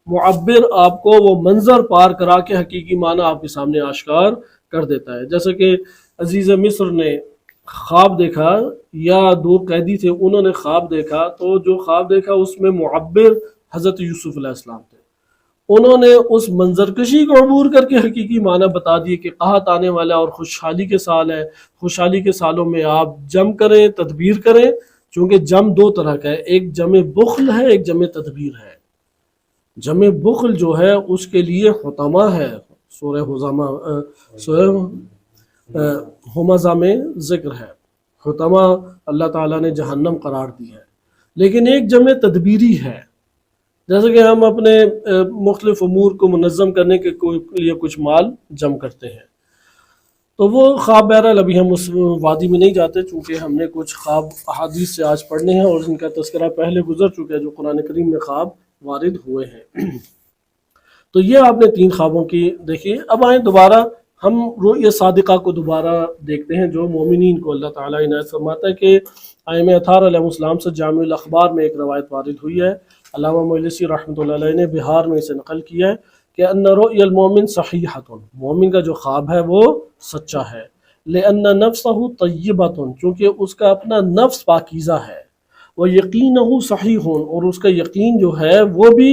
معبر آپ کو وہ منظر پار کرا کے حقیقی معنی آپ کے سامنے آشکار کر دیتا ہے۔ جیسے کہ عزیز مصر نے خواب دیکھا، یا دو قیدی تھے انہوں نے خواب دیکھا، تو جو خواب دیکھا اس میں معبر حضرت یوسف علیہ السلام تھے۔ انہوں نے اس منظر کشی کو عبور کر کے حقیقی معنی بتا دیے کہ قحط آنے والا اور خوشحالی کے سال ہے، خوشحالی کے سالوں میں آپ جم کریں، تدبیر کریں، چونکہ جم دو طرح کا ہے، ایک جمع بخل ہے، ایک جمع تدبیر ہے۔ جمع بخل جو ہے اس کے لیے حطمہ ہے، سورہ ہمزہ میں ذکر ہے، حطمہ اللہ تعالیٰ نے جہنم قرار دی ہے۔ لیکن ایک جمع تدبیری ہے، جیسے کہ ہم اپنے مختلف امور کو منظم کرنے کے لیے کچھ مال جمع کرتے ہیں، تو وہ خواب، بہرحال ابھی ہم اس وادی میں نہیں جاتے چونکہ ہم نے کچھ خواب احادیث سے آج پڑھنے ہیں، اور ان کا تذکرہ پہلے گزر چکا ہے جو قرآن کریم میں خواب وارد ہوئے ہیں۔ تو یہ آپ نے 3 خوابوں کی دیکھی۔ اب آئیں دوبارہ ہم رؤیا صادقہ کو دوبارہ دیکھتے ہیں، جو مومنین کو اللہ تعالیٰ عنایت فرماتا ہے کہ ائمہ اطہار علیہ السلام سے جامع الاخبار میں ایک روایت وارد ہوئی ہے، علامہ مجلسی رحمۃ اللہ علیہ نے بہار میں اسے نقل کیا ہے کہ ان رؤیا المومن صحیحۃ، مومن کا جو خواب ہے وہ سچا ہے، لأن نفسہ طیبۃ، چونکہ اس کا اپنا نفس پاکیزہ ہے، وہ یقینہ صحیح، اور اس کا یقین جو ہے وہ بھی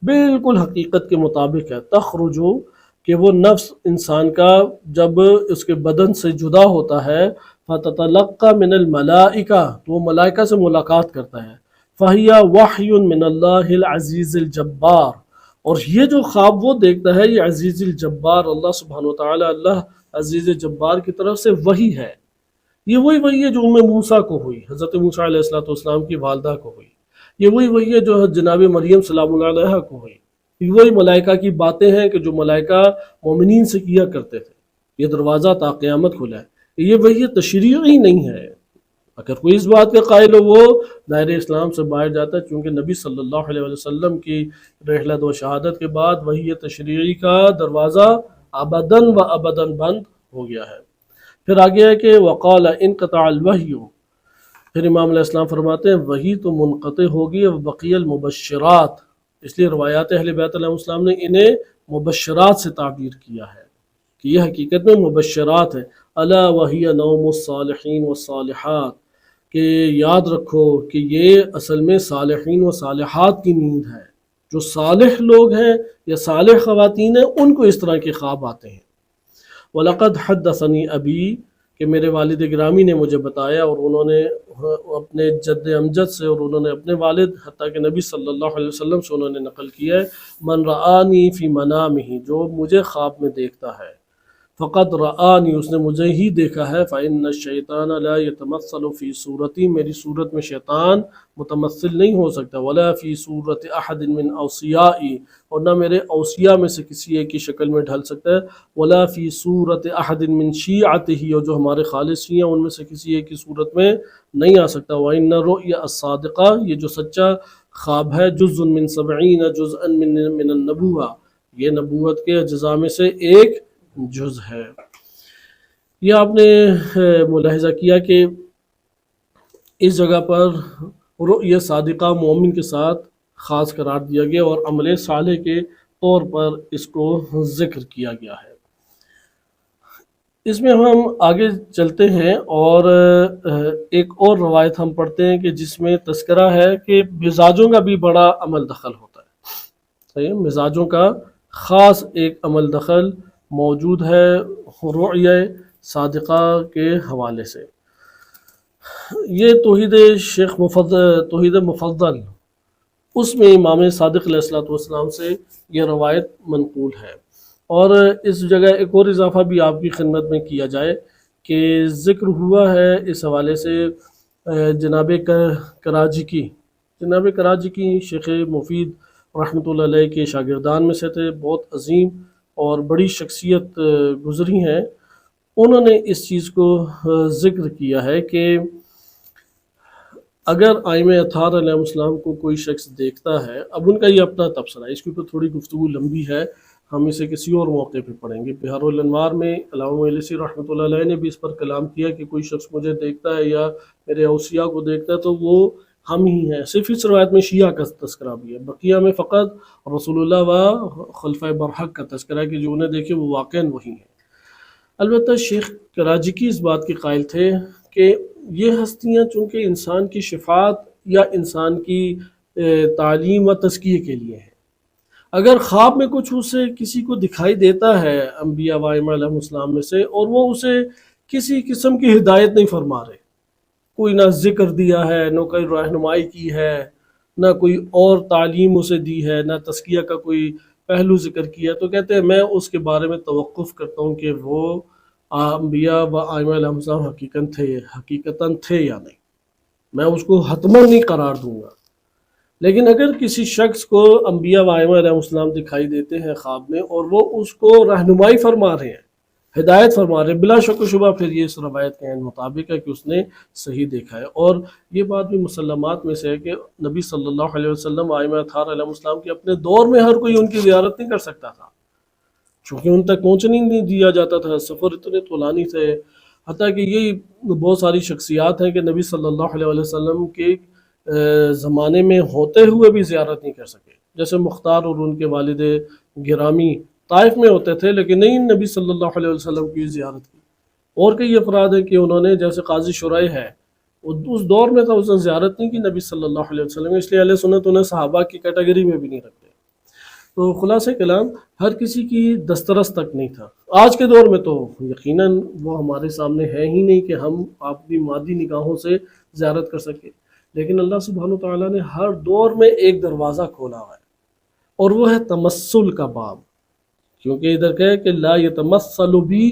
بالکل حقیقت کے مطابق ہے، تخرجو، کہ وہ نفس انسان کا جب اس کے بدن سے جدا ہوتا ہے، فتتلقى من الملائکہ، تو وہ ملائکہ سے ملاقات کرتا ہے، فہی وحی من اللہ العزیز الجبار، اور یہ جو خواب وہ دیکھتا ہے یہ عزیز الجبار اللہ سبحانہ وتعالی، اللہ عزیز جبار کی طرف سے وحی ہے۔ یہ وہی ہے جو موسیٰ کو ہوئی، حضرت موسیٰ علیہ السلام کی والدہ کو ہوئی، یہ وہی ہے جو جناب مریم سلام اللہ علیہ کو ہوئی، یہ وہی ملائکہ کی باتیں ہیں کہ جو ملائکہ مومنین سے کیا کرتے تھے۔ یہ دروازہ تا قیامت کھلا ہے، یہ وہی تشریعی نہیں ہے، اگر کوئی اس بات کا قائل ہو وہ دائرہ اسلام سے باہر جاتا ہے، چونکہ نبی صلی اللہ علیہ وسلم کی رحلت و شہادت کے بعد وحی تشریعی کا دروازہ ابداً و ابداً بند ہو گیا ہے۔ پھر آگے ہے کہ وقال انقطع الوحی، پھر امام علیہ السلام فرماتے ہیں وحی تو منقطع ہوگی، وبقی المبشرات، اس لیے روایات اہل بیت علیہ السلام نے انہیں مبشرات سے تعبیر کیا ہے کہ یہ حقیقت میں مبشرات ہیں۔ الا وحی نوم الصالحین والصالحات، کہ یاد رکھو کہ یہ اصل میں صالحین و صالحات کی نیند ہے، جو صالح لوگ ہیں یا صالح خواتین ہیں ان کو اس طرح کے خواب آتے ہیں۔ وَلَقَدْ حَدَّثَنِي أَبِي، کہ میرے والد گرامی نے مجھے بتایا، اور انہوں نے اپنے جد امجد سے، اور انہوں نے اپنے والد حتیٰ کہ نبی صلی اللہ علیہ وسلم سے انہوں نے نقل کیا ہے، من رآنی فی منامہ، جو مجھے خواب میں دیکھتا ہے، فقط رآنی، اس نے مجھے ہی دیکھا ہے، فإن الشیطان لا يتمثل فی صورتی، میری صورت میں شیطان متمثل نہیں ہو سکتا، ولا فی صورت احد من اوصیائی، اور نہ میرے اوصیاء میں سے کسی ایک کی شکل میں ڈھل سکتا ہے، ولا فی صورت احد من شیعتہ، اور جو ہمارے خالص شیعہ ان میں سے کسی ایک کی صورت میں نہیں آ سکتا، وإن الرؤیا الصادقہ، یہ جو سچا خواب ہے، جزء من 70 جزءا من النبوہ، یہ نبوت کے اجزاء میں سے ایک جز ہے۔ یہ آپ نے ملاحظہ کیا کہ اس جگہ پر رؤیا صادقہ مومن کے ساتھ خاص قرار دیا گیا، اور عمل صالح کے طور پر اس کو ذکر کیا گیا ہے۔ اس میں ہم آگے چلتے ہیں، اور ایک اور روایت ہم پڑھتے ہیں کہ جس میں تذکرہ ہے کہ مزاجوں کا بھی بڑا عمل دخل ہوتا ہے، صحیح، مزاجوں کا خاص ایک عمل دخل موجود ہے رؤیا صادقہ کے حوالے سے۔ یہ توحید مفضل، اس میں امام صادق علیہ السلام سے یہ روایت منقول ہے، اور اس جگہ ایک اور اضافہ بھی آپ کی خدمت میں کیا جائے کہ ذکر ہوا ہے اس حوالے سے جناب کراجی کی شیخ مفید رحمۃ اللہ علیہ کے شاگردان میں سے تھے، بہت عظیم اور بڑی شخصیت گزری ہیں، انہوں نے اس چیز کو ذکر کیا ہے کہ اگر ائمہ اطہار علیہ السلام کو کوئی شخص دیکھتا ہے، اب ان کا یہ اپنا تبصرہ ہے، اس کے اوپر تھوڑی گفتگو لمبی ہے، ہم اسے کسی اور موقع پہ پڑھیں گے۔ بہار الانوار میں علامہ مجلسی رحمۃ اللہ علیہ نے بھی اس پر کلام کیا کہ کوئی شخص مجھے دیکھتا ہے یا میرے اوصیاء کو دیکھتا ہے تو وہ ہم ہی ہیں۔ صرف اس روایت میں شیعہ کا تذکرہ بھی ہے، بقیہ میں فقط رسول اللہ و خلفۂ برحق کا تذکرہ ہے کہ جو انہیں دیکھے وہ واقعاً وہی ہیں۔ البتہ شیخ کراجکی اس بات کے قائل تھے کہ یہ ہستیاں چونکہ انسان کی شفاعت یا انسان کی تعلیم و تزکیے کے لیے ہیں، اگر خواب میں کچھ اسے کسی کو دکھائی دیتا ہے انبیاء و ائمہ علیہ السلام میں سے، اور وہ اسے کسی قسم کی ہدایت نہیں فرما رہے، کوئی نہ ذکر دیا ہے، نہ کوئی رہنمائی کی ہے، نہ کوئی اور تعلیم اسے دی ہے، نہ تزکیہ کا کوئی پہلو ذکر کیا، تو کہتے ہیں میں اس کے بارے میں توقف کرتا ہوں کہ وہ انبیاء و ائمہ علیہ السلام حقیقتاً تھے یا نہیں، میں اس کو حتماً نہیں قرار دوں گا۔ لیکن اگر کسی شخص کو انبیاء و ائمہ علیہ السلام دکھائی دیتے ہیں خواب میں اور وہ اس کو رہنمائی فرما رہے ہیں، ہدایت فرما رہے ہیں، بلا شک و شبہ پھر یہ اس روایت کے مطابق ہے کہ اس نے صحیح دیکھا ہے۔ اور یہ بات بھی مسلمات میں سے ہے کہ نبی صلی اللہ علیہ وسلم ائمہ اطہار علیہ السلام کے اپنے دور میں ہر کوئی ان کی زیارت نہیں کر سکتا تھا، چونکہ ان تک پہنچنے نہیں دیا جاتا تھا، سفر اتنے طولانی تھے، حتیٰ کہ یہ بہت ساری شخصیات ہیں کہ نبی صلی اللہ علیہ وسلم کے زمانے میں ہوتے ہوئے بھی زیارت نہیں کر سکے، جیسے مختار اور ان کے والد گرامی طائف میں ہوتے تھے لیکن نہیں نبی صلی اللہ علیہ وسلم کی زیارت کی۔ اور کئی افراد ہیں کہ انہوں نے، جیسے قاضی شرائح ہے، اس دور میں تھا، اس نے زیارت نہیں کی نبی صلی اللہ علیہ وسلم، اس لیے اہل سنت انہیں صحابہ کی کیٹیگری میں بھی نہیں رکھتے۔ تو خلاصہ کلام ہر کسی کی دسترس تک نہیں تھا۔ آج کے دور میں تو یقیناً وہ ہمارے سامنے ہے ہی نہیں کہ ہم اپنی مادی نگاہوں سے زیارت کر سکیں، لیکن اللہ سبحانہ وتعالیٰ نے ہر دور میں ایک دروازہ کھولا ہوا ہے، اور وہ ہے تمثل کا باب، کیونکہ ادھر کہے کہ لا یتمثل بی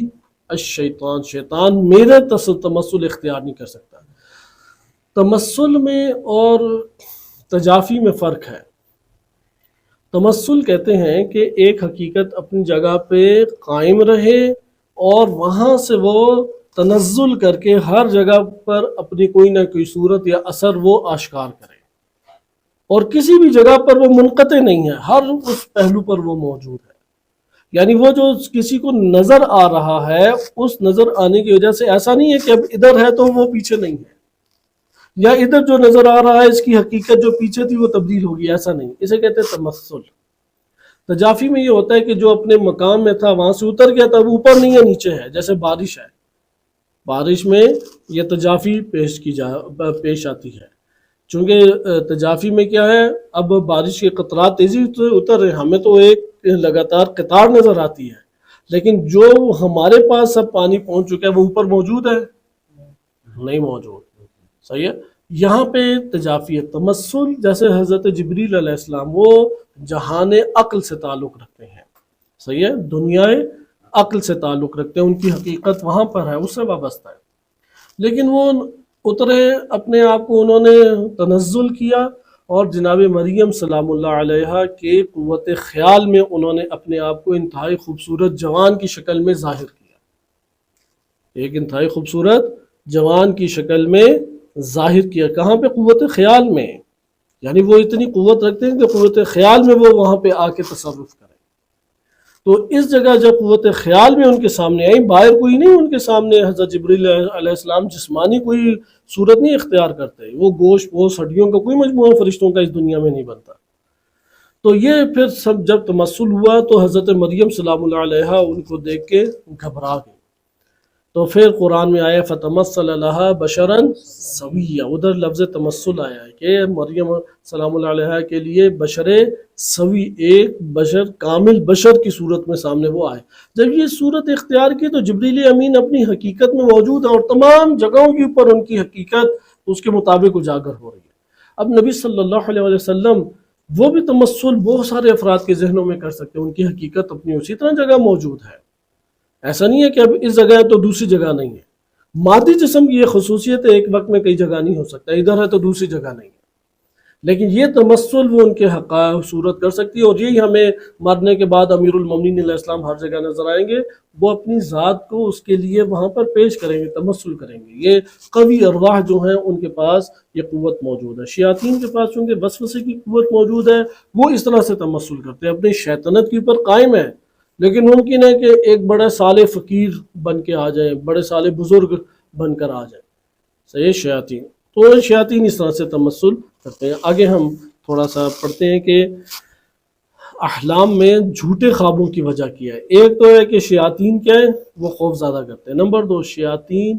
الشیطان، شیطان میرے تمثل اختیار نہیں کر سکتا۔ تمثل میں اور تجافی میں فرق ہے۔ تمثل کہتے ہیں کہ ایک حقیقت اپنی جگہ پہ قائم رہے اور وہاں سے وہ تنزل کر کے ہر جگہ پر اپنی کوئی نہ کوئی صورت یا اثر وہ آشکار کرے، اور کسی بھی جگہ پر وہ منقطع نہیں ہے، ہر اس پہلو پر وہ موجود ہے۔ یعنی وہ جو کسی کو نظر آ رہا ہے، اس نظر آنے کی وجہ سے ایسا نہیں ہے کہ اب ادھر ہے تو وہ پیچھے نہیں ہے، یا ادھر جو نظر آ رہا ہے اس کی حقیقت جو پیچھے تھی وہ تبدیل ہوگی، ایسا نہیں۔ اسے کہتے ہیں تمثل۔ تجافی میں یہ ہوتا ہے کہ جو اپنے مقام میں تھا وہاں سے اتر گیا تھا، وہ اوپر نہیں ہے نیچے ہے، جیسے بارش ہے، بارش میں یہ تجافی پیش آتی ہے، چونکہ تجافی میں کیا ہے، اب بارش کے قطرات تیزی سے اتر رہے ہیں، ہمیں تو ایک لگاتار قطار نظر آتی ہے، لیکن جو ہمارے پاس سب پانی پہنچ چکا ہے وہ اوپر موجود ہے؟ نہیں موجود۔ صحیح ہے۔ یہاں پہ تجافی ہے۔ تمثل جیسے حضرت جبریل علیہ السلام وہ جہان عقل سے تعلق رکھتے ہیں، صحیح ہے، دنیا عقل سے تعلق رکھتے ہیں، ان کی حقیقت وہاں پر ہے، اس سے وابستہ ہے، لیکن وہ اترے، اپنے آپ کو انہوں نے تنزل کیا، اور جناب مریم سلام اللہ علیہا کے قوت خیال میں انہوں نے اپنے آپ کو انتہائی خوبصورت جوان کی شکل میں ظاہر کیا، ایک انتہائی خوبصورت جوان کی شکل میں ظاہر کیا۔ کہاں پہ؟ قوت خیال میں، یعنی وہ اتنی قوت رکھتے ہیں کہ قوت خیال میں وہ وہاں پہ آ کے تصرف کریں۔ تو اس جگہ جب قوت خیال میں ان کے سامنے آئی، باہر کوئی نہیں ان کے سامنے، حضرت جبریل علیہ السلام جسمانی کوئی صورت نہیں اختیار کرتے، وہ گوشت پوش ہڈیوں کا کوئی مجموعہ فرشتوں کا اس دنیا میں نہیں بنتا۔ تو یہ پھر سب جب تمثل ہوا تو حضرت مریم سلام اللہ علیہا ان کو دیکھ کے گھبرا گئی، تو پھر قرآن میں آیا فتمثل لہا بشرا سویا، ادھر لفظ تمثل آیا ہے کہ مریم سلام اللہ علیہ کے لیے بشر سوی، ایک بشر، کامل بشر کی صورت میں سامنے وہ آئے۔ جب یہ صورت اختیار کی تو جبریل امین اپنی حقیقت میں موجود ہے، اور تمام جگہوں کے اوپر ان کی حقیقت اس کے مطابق اجاگر ہو رہی ہے۔ اب نبی صلی اللہ علیہ وسلم وہ بھی تمثل بہت سارے افراد کے ذہنوں میں کر سکتے ہیں، ان کی حقیقت اپنی اسی طرح جگہ موجود ہے، ایسا نہیں ہے کہ اب اس جگہ ہے تو دوسری جگہ نہیں ہے۔ مادی جسم کی یہ خصوصیت ہے، ایک وقت میں کئی جگہ نہیں ہو سکتا، ادھر ہے تو دوسری جگہ نہیں ہے۔ لیکن یہ تمثل وہ ان کے حقائق صورت کر سکتی ہے، اور یہی ہمیں مرنے کے بعد امیر المومنین علیہ السلام ہر جگہ نظر آئیں گے، وہ اپنی ذات کو اس کے لیے وہاں پر پیش کریں گے، تمثل کریں گے۔ یہ قوی ارواح جو ہیں ان کے پاس یہ قوت موجود ہے۔ شیاطین کے پاس چونکہ وسوسے کی قوت موجود ہے، وہ اس طرح سے تمثل کرتے ہیں، اپنی شیطنت کے اوپر قائم ہے، لیکن ممکن ہے کہ ایک بڑے صالح فقیر بن کے آ جائیں، بڑے صالح بزرگ بن کر آ جائیں۔ صحیح شیاطین، تو شیاطین اس طرح سے تمثل کرتے ہیں۔ آگے ہم تھوڑا سا پڑھتے ہیں کہ احلام میں جھوٹے خوابوں کی وجہ کیا ہے۔ ایک تو ہے کہ شیاطین کیا ہے، وہ خوف زدہ کرتے ہیں۔ نمبر دو، شیاطین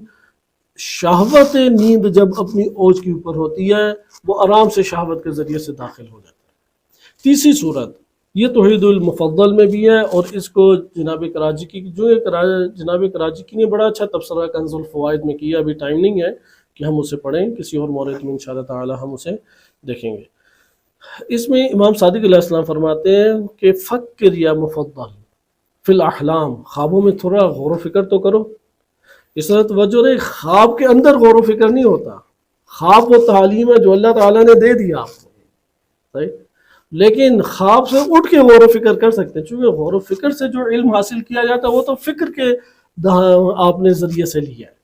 شہوت نیند جب اپنی اوج کے اوپر ہوتی ہے، وہ آرام سے شہوت کے ذریعے سے داخل ہو جاتا ہے۔ تیسری صورت، یہ توحید المفضل میں بھی ہے، اور اس کو جناب کراچی جناب کراچی نے بڑا اچھا تبصرہ کنز الفوائد میں کیا، ابھی ٹائم نہیں ہے کہ ہم اسے پڑھیں، کسی اور مورد میں انشاءاللہ تعالی ہم اسے دیکھیں گے۔ اس میں امام صادق علیہ السلام فرماتے ہیں کہ فکر یا مفضل فی الاحلام، خوابوں میں تھوڑا غور و فکر تو کرو۔ اس طرح توجہ رہے، خواب کے اندر غور و فکر نہیں ہوتا، خواب وہ تعلیم ہے جو اللہ تعالیٰ نے دے دیا آپ کو، صحیح، لیکن خواب سے اٹھ کے غور و فکر کر سکتے ہیں، چونکہ غور و فکر سے جو علم حاصل کیا جاتا ہے وہ تو فکر کے آپ نے ذریعے سے لیا ہے۔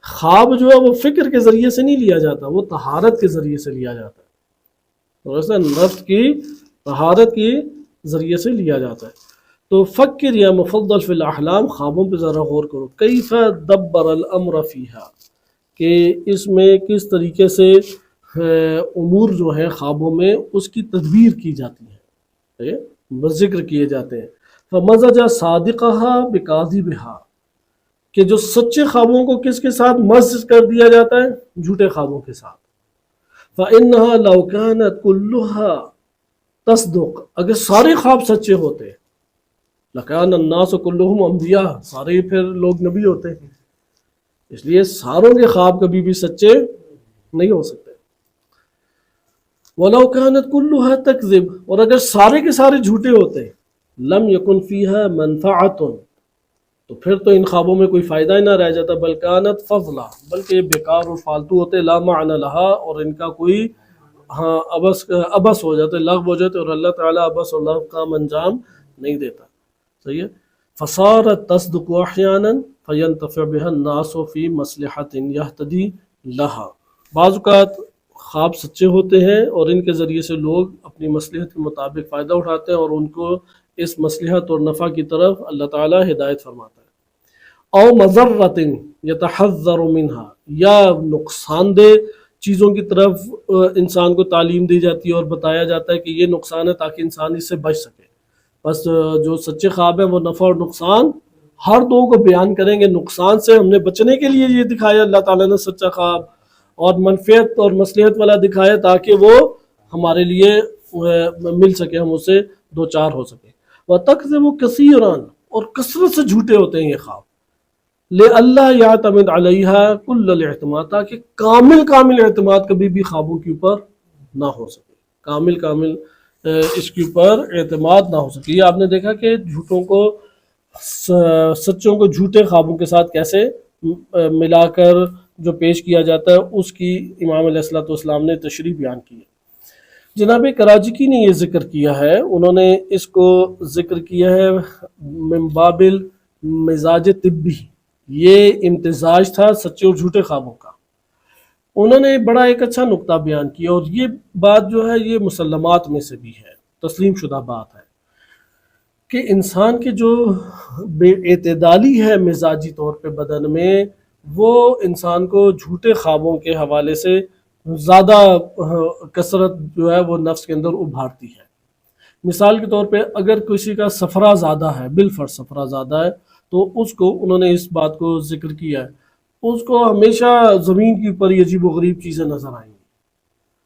خواب جو ہے وہ فکر کے ذریعے سے نہیں لیا جاتا، وہ طہارت کے ذریعے سے لیا جاتا ہے، نفس کی طہارت کے ذریعے سے لیا جاتا ہے۔ تو فکر یا مفضل فی الاحلام، خوابوں پہ ذرا غور کرو۔ کیف دبر الامر فیہا، کہ اس میں کس طریقے سے امور جو ہیں خوابوں میں اس کی تدبیر کی جاتی ہے، ذکر کیے جاتے ہیں۔ فمزج صادقہا بکاذبہا، کہ جو سچے خوابوں کو کس کے ساتھ مزج کر دیا جاتا ہے، جھوٹے خوابوں کے ساتھ۔ فإنہا لو کانت کلہا تصدق، اگر سارے خواب سچے ہوتے، لکان الناس کلہم انبیاء، سارے پھر لوگ نبی ہوتے ہیں، اس لیے ساروں کے خواب کبھی بھی سچے نہیں ہو سکتے۔ وَلَوْ كَانَتْ كُلُّهَا تَكْذِبْ، اور اگر سارے کے سارے جھوٹے ہوتے، لَمْ يَكُنْ فِيهَا مَنْفَعَةٌ، تو پھر تو ان خوابوں میں کوئی فائدہ ہی نہ رہ جاتا، بل كَانَتْ فَضْلًا، بلکہ یہ بیکار اور فالتو ہوتے، لا معنی لها، اور ان کا کوئی ابس ہو جاتے، لغو ہو جاتے، اور اللہ تعالیٰ ابس اور لغو کا انجام نہیں دیتا، صحیح ہے۔ فَصَارَتْ تَصْدُقُ أَحْيَانًا فَيَنْتَفِعُ بِهَا النَّاسُ فِي مَصْلِحَةٍ يَهْتَدِي لَهَا، بعض اوقات خواب سچے ہوتے ہیں اور ان کے ذریعے سے لوگ اپنی مصلحت کے مطابق فائدہ اٹھاتے ہیں، اور ان کو اس مصلحت اور نفع کی طرف اللہ تعالیٰ ہدایت فرماتا ہے۔ او مضرۃ یتحذر منہا، یا نقصان دہ چیزوں کی طرف انسان کو تعلیم دی جاتی ہے اور بتایا جاتا ہے کہ یہ نقصان ہے تاکہ انسان اس سے بچ سکے۔ بس جو سچے خواب ہیں وہ نفع اور نقصان ہر دو کو بیان کریں گے۔ نقصان سے ہم نے بچنے کے لیے یہ دکھایا اللہ تعالیٰ نے سچا خواب، اور منفعت اور مصلحت والا دکھایا تاکہ وہ ہمارے لیے مل سکے، ہم اسے دو چار ہو سکے۔ وَتَكْذِبُ كَثِيرًا، اور کثرت سے جھوٹے ہوتے ہیں یہ خواب، لِأَلَّا يَعْتَمِدْ عَلَيْهَا كُلَّ الْاعْتِمَادِ، تاکہ کامل اعتماد کبھی بھی خوابوں کے اوپر نہ ہو سکے، کامل اس کے اوپر اعتماد نہ ہو سکے۔ یہ آپ نے دیکھا کہ جھوٹوں کو سچوں کو جھوٹے خوابوں کے ساتھ کیسے ملا کر جو پیش کیا جاتا ہے، اس کی امام علیہ السلام نے تشریح بیان کی ہے۔ جناب کراچی نے یہ ذکر کیا ہے، انہوں نے اس کو ذکر کیا ہے من باب المزاج طبی، یہ امتزاج تھا سچے اور جھوٹے خوابوں کا۔ انہوں نے بڑا ایک اچھا نقطہ بیان کیا، اور یہ بات جو ہے یہ مسلمات میں سے بھی ہے، تسلیم شدہ بات ہے، کہ انسان کے جو بے اعتدالی ہے مزاجی طور پہ بدن میں، وہ انسان کو جھوٹے خوابوں کے حوالے سے زیادہ کثرت جو ہے وہ نفس کے اندر ابھارتی ہے۔ مثال کے طور پہ اگر کسی کا صفرا زیادہ ہے، بالفرض صفرا زیادہ ہے، تو اس کو انہوں نے اس بات کو ذکر کیا ہے، اس کو ہمیشہ زمین کے اوپر عجیب و غریب چیزیں نظر آئیں گی۔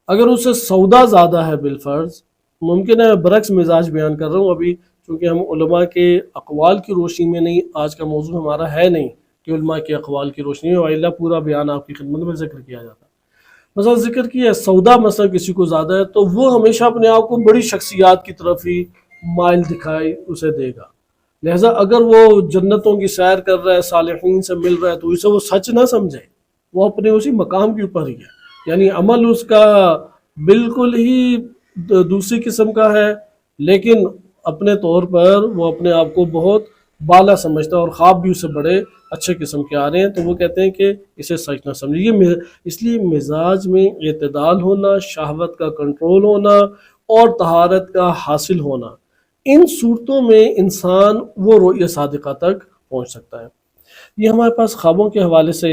اگر اسے سودا زیادہ ہے بالفرض، ممکن ہے برعکس مزاج بیان کر رہا ہوں ابھی، چونکہ ہم علماء کے اقوال کی روشنی میں نہیں، آج کا موضوع ہمارا ہے نہیں کہ علماء کے اقوال کی روشنی میں، وَإِلَّا پورا بیان آپ کی خدمت میں ذکر کیا جاتا ہے۔ مثلا ذکر کیا ہے سودا مثلا کسی کو زیادہ ہے، تو وہ ہمیشہ اپنے آپ کو بڑی شخصیات کی طرف ہی مائل دکھائی اسے دے گا، لہٰذا اگر وہ جنتوں کی سیر کر رہا ہے، صالحین سے مل رہا ہے، تو اسے وہ سچ نہ سمجھے، وہ اپنے اسی مقام کے اوپر ہی ہے، یعنی عمل اس کا بالکل ہی دوسری قسم کا ہے، لیکن اپنے طور پر وہ اپنے آپ کو بہت بالا سمجھتا ہے اور خواب بھی اسے بڑے اچھے قسم کے آ رہے ہیں، تو وہ کہتے ہیں کہ اسے سچ نہ سمجھیے۔ اس لیے مزاج میں اعتدال ہونا، شہوت کا کنٹرول ہونا اور طہارت کا حاصل ہونا، ان صورتوں میں انسان وہ رؤیہ صادقہ تک پہنچ سکتا ہے۔ یہ ہمارے پاس خوابوں کے حوالے سے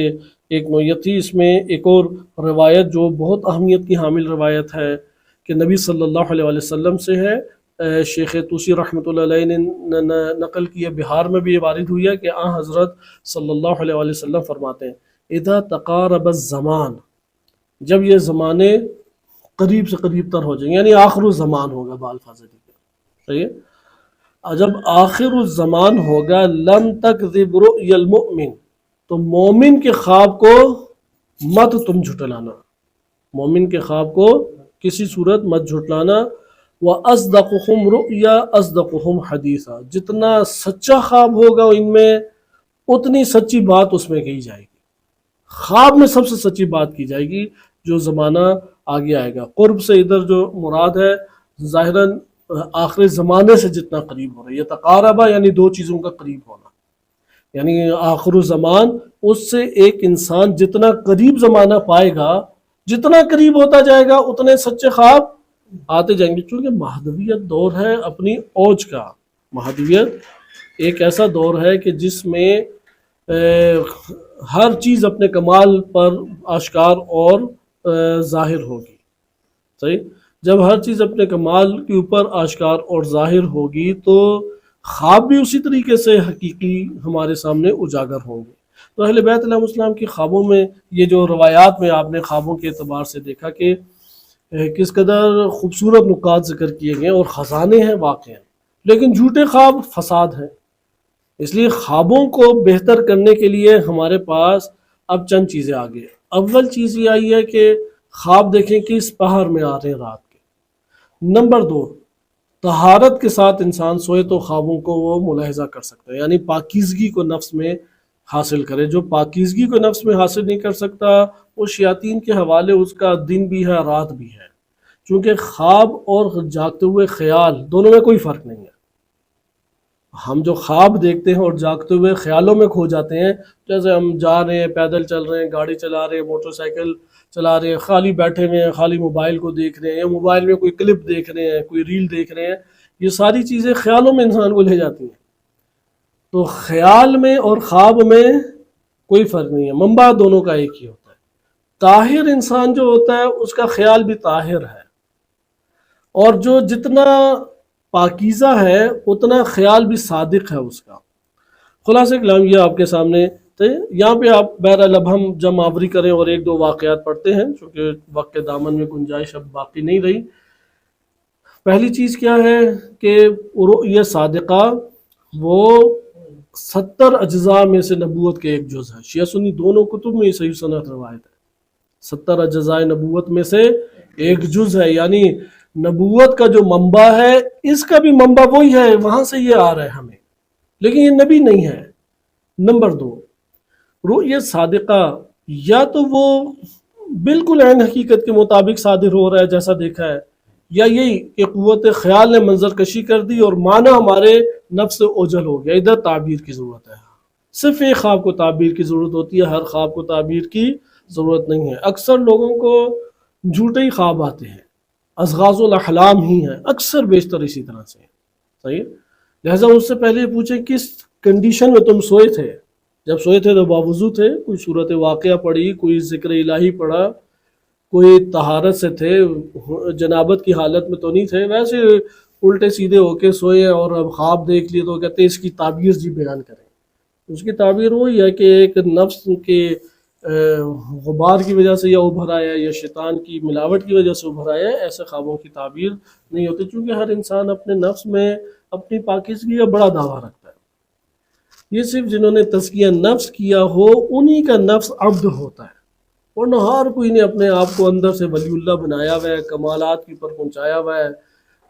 ایک نوعیت تھی۔ اس میں ایک اور روایت جو بہت اہمیت کی حامل روایت ہے کہ نبی صلی اللہ علیہ وسلم سے ہے، شیخ توسی رحمۃ اللہ علیہ نے نقل کی ہے، بہار میں بھی یہ وارد ہوئی ہے کہ حضرت صلی اللہ علیہ وسلم فرماتے ہیں اذا تقارب الزمان، جب یہ زمانے قریب سے قریب تر ہو جائیں یعنی آخر الزمان ہوگا، بالفاظ صحیح ہے، جب آخر الزمان ہوگا لم تکذب رؤی المؤمن، تو مومن کے خواب کو مت تم جھٹلانا، مومن کے خواب کو کسی صورت مت جھٹلانا۔ وَأَصْدَقُهُمْ رُؤْيَا أَصْدَقُهُمْ حَدِيثًا، جتنا سچا خواب ہوگا ان میں اتنی سچی بات اس میں کہی جائے گی، خواب میں سب سے سچی بات کی جائے گی جو زمانہ آگے آئے گا۔ قرب سے ادھر جو مراد ہے ظاہراً آخر زمانے سے جتنا قریب ہو رہا ہے، یہ تقاربہ یعنی دو چیزوں کا قریب ہونا، یعنی آخر الزمان اس سے ایک انسان جتنا قریب زمانہ پائے گا، جتنا قریب ہوتا جائے گا اتنے سچے خواب آتے جائیں گے، چونکہ مہدویت دور ہے اپنی اوج کا۔ مہدویت ایک ایسا دور ہے کہ جس میں ہر چیز اپنے کمال پر آشکار اور ظاہر ہوگی، صحیح؟ جب ہر چیز اپنے کمال کے اوپر آشکار اور ظاہر ہوگی تو خواب بھی اسی طریقے سے حقیقی ہمارے سامنے اجاگر ہوں گے۔ تو اہل بیت علیہ السلام کی خوابوں میں یہ جو روایات میں آپ نے خوابوں کے اعتبار سے دیکھا کہ کس قدر خوبصورت نکات ذکر کیے گئے اور خزانے ہیں واقع ہیں، لیکن جھوٹے خواب فساد ہیں۔ اس لیے خوابوں کو بہتر کرنے کے لیے ہمارے پاس اب چند چیزیں آ گئی۔ اول چیز یہ آئی ہے کہ خواب دیکھیں کس پہر میں آ رہے ہیں رات کے۔ نمبر 2، طہارت کے ساتھ انسان سوئے تو خوابوں کو وہ ملاحظہ کر سکتا ہے، یعنی پاکیزگی کو نفس میں حاصل کرے۔ جو پاکیزگی کو نفس میں حاصل نہیں کر سکتا وہ شیاطین کے حوالے اس کا دن بھی ہے رات بھی ہے، چونکہ خواب اور جاگتے ہوئے خیال دونوں میں کوئی فرق نہیں ہے۔ ہم جو خواب دیکھتے ہیں اور جاگتے ہوئے خیالوں میں کھو جاتے ہیں، جیسے ہم جا رہے ہیں، پیدل چل رہے ہیں، گاڑی چلا رہے ہیں، موٹر سائیکل چلا رہے ہیں، خالی بیٹھے ہوئے ہیں، خالی موبائل کو دیکھ رہے ہیں، یا موبائل میں کوئی کلپ دیکھ رہے ہیں، کوئی ریل دیکھ رہے ہیں، یہ ساری چیزیں خیالوں میں انسان کو لے جاتی ہیں۔ تو خیال میں اور خواب میں کوئی فرق نہیں ہے، منبع دونوں کا ایک ہی ہوتا ہے۔ طاہر انسان جو ہوتا ہے اس کا خیال بھی طاہر ہے، اور جو جتنا پاکیزہ ہے اتنا خیال بھی صادق ہے اس کا۔ خلاصہ کلام یہ آپ کے سامنے تھے۔ یہاں پہ آپ بہرحال اب ہم جمع آوری کریں اور ایک دو واقعات پڑھتے ہیں چونکہ وقت کے دامن میں گنجائش اب باقی نہیں رہی۔ پہلی چیز کیا ہے کہ رؤیہ صادقہ وہ 70 اجزاء میں سے نبوت کے ایک جز ہے۔ شیعہ سنی دونوں کتب میں یہ صحیح سند روایت ہے، 70 اجزاء نبوت میں سے ایک جز ہے، یعنی نبوت کا جو منبع ہے اس کا بھی منبع وہی ہے، وہاں سے یہ آ رہا ہے ہمیں، لیکن یہ نبی نہیں ہے۔ نمبر 2، رؤیہ صادقہ یا تو وہ بالکل عین حقیقت کے مطابق صادر ہو رہا ہے جیسا دیکھا ہے، یا یہی کہ قوت خیال نے منظر کشی کر دی اور معنی ہمارے نفس سے اوجھل ہو گیا۔ ادھر تعبیر کی ضرورت ہے، صرف ایک خواب کو تعبیر کی ضرورت ہوتی ہے، ہر خواب کو تعبیر کی ضرورت نہیں ہے۔ اکثر لوگوں کو جھوٹے ہی خواب آتے ہیں، اضغاث الاحلام ہی ہیں، اکثر بیشتر اسی طرح سے، صحیح؟ لہٰذا اس سے پہلے پوچھیں کس کنڈیشن میں تم سوئے تھے؟ جب سوئے تھے تو باوضو تھے، کوئی صورت واقعہ پڑھی، کوئی ذکر الہی پڑھا، کوئی طہارت سے تھے، جنابت کی حالت میں تو نہیں تھے، ویسے الٹے سیدھے ہو کے سوئے اور اب خواب دیکھ لیے تو کہتے ہیں اس کی تعبیر جی بیان کریں۔ اس کی تعبیر وہی ہے کہ ایک نفس کے غبار کی وجہ سے یا ابھر آیا یا شیطان کی ملاوٹ کی وجہ سے ابھر آیا، ایسے خوابوں کی تعبیر نہیں ہوتی، چونکہ ہر انسان اپنے نفس میں اپنی پاکیزگی کا بڑا دعویٰ رکھتا ہے۔ یہ صرف جنہوں نے تزکیہ نفس کیا ہو انہی کا نفس عبد ہوتا ہے، ورنہ ہر کوئی نے اپنے آپ کو اندر سے ولی اللہ بنایا ہوا ہے، کمالات کی پر پہنچایا ہوا ہے،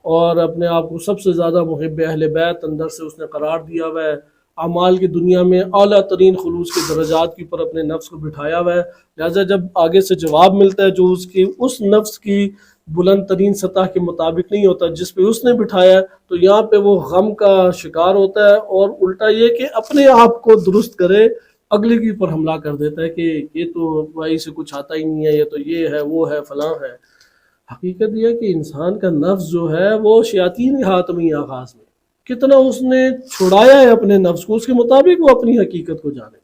اور اپنے آپ کو سب سے زیادہ محب اہل بیت اندر سے اس نے قرار دیا ہوا ہے، اعمال کی دنیا میں اعلیٰ ترین خلوص کے درجات کے اوپر اپنے نفس کو بٹھایا ہوا ہے۔ لہٰذا جب آگے سے جواب ملتا ہے جو اس نفس کی بلند ترین سطح کے مطابق نہیں ہوتا جس پہ اس نے بٹھایا، تو یہاں پہ وہ غم کا شکار ہوتا ہے، اور الٹا یہ کہ اپنے آپ کو درست کرے اگلے کے اوپر حملہ کر دیتا ہے کہ یہ تو بھائی سے کچھ آتا ہی نہیں ہے، یہ تو یہ ہے وہ ہے فلاں ہے۔ حقیقت یہ ہے کہ انسان کا نفس جو ہے وہ شیاطین کے ہاتھ میں ہی آغاز میں، کتنا اس نے چھڑایا ہے اپنے نفس کو، اس کے مطابق وہ اپنی حقیقت کو جانے۔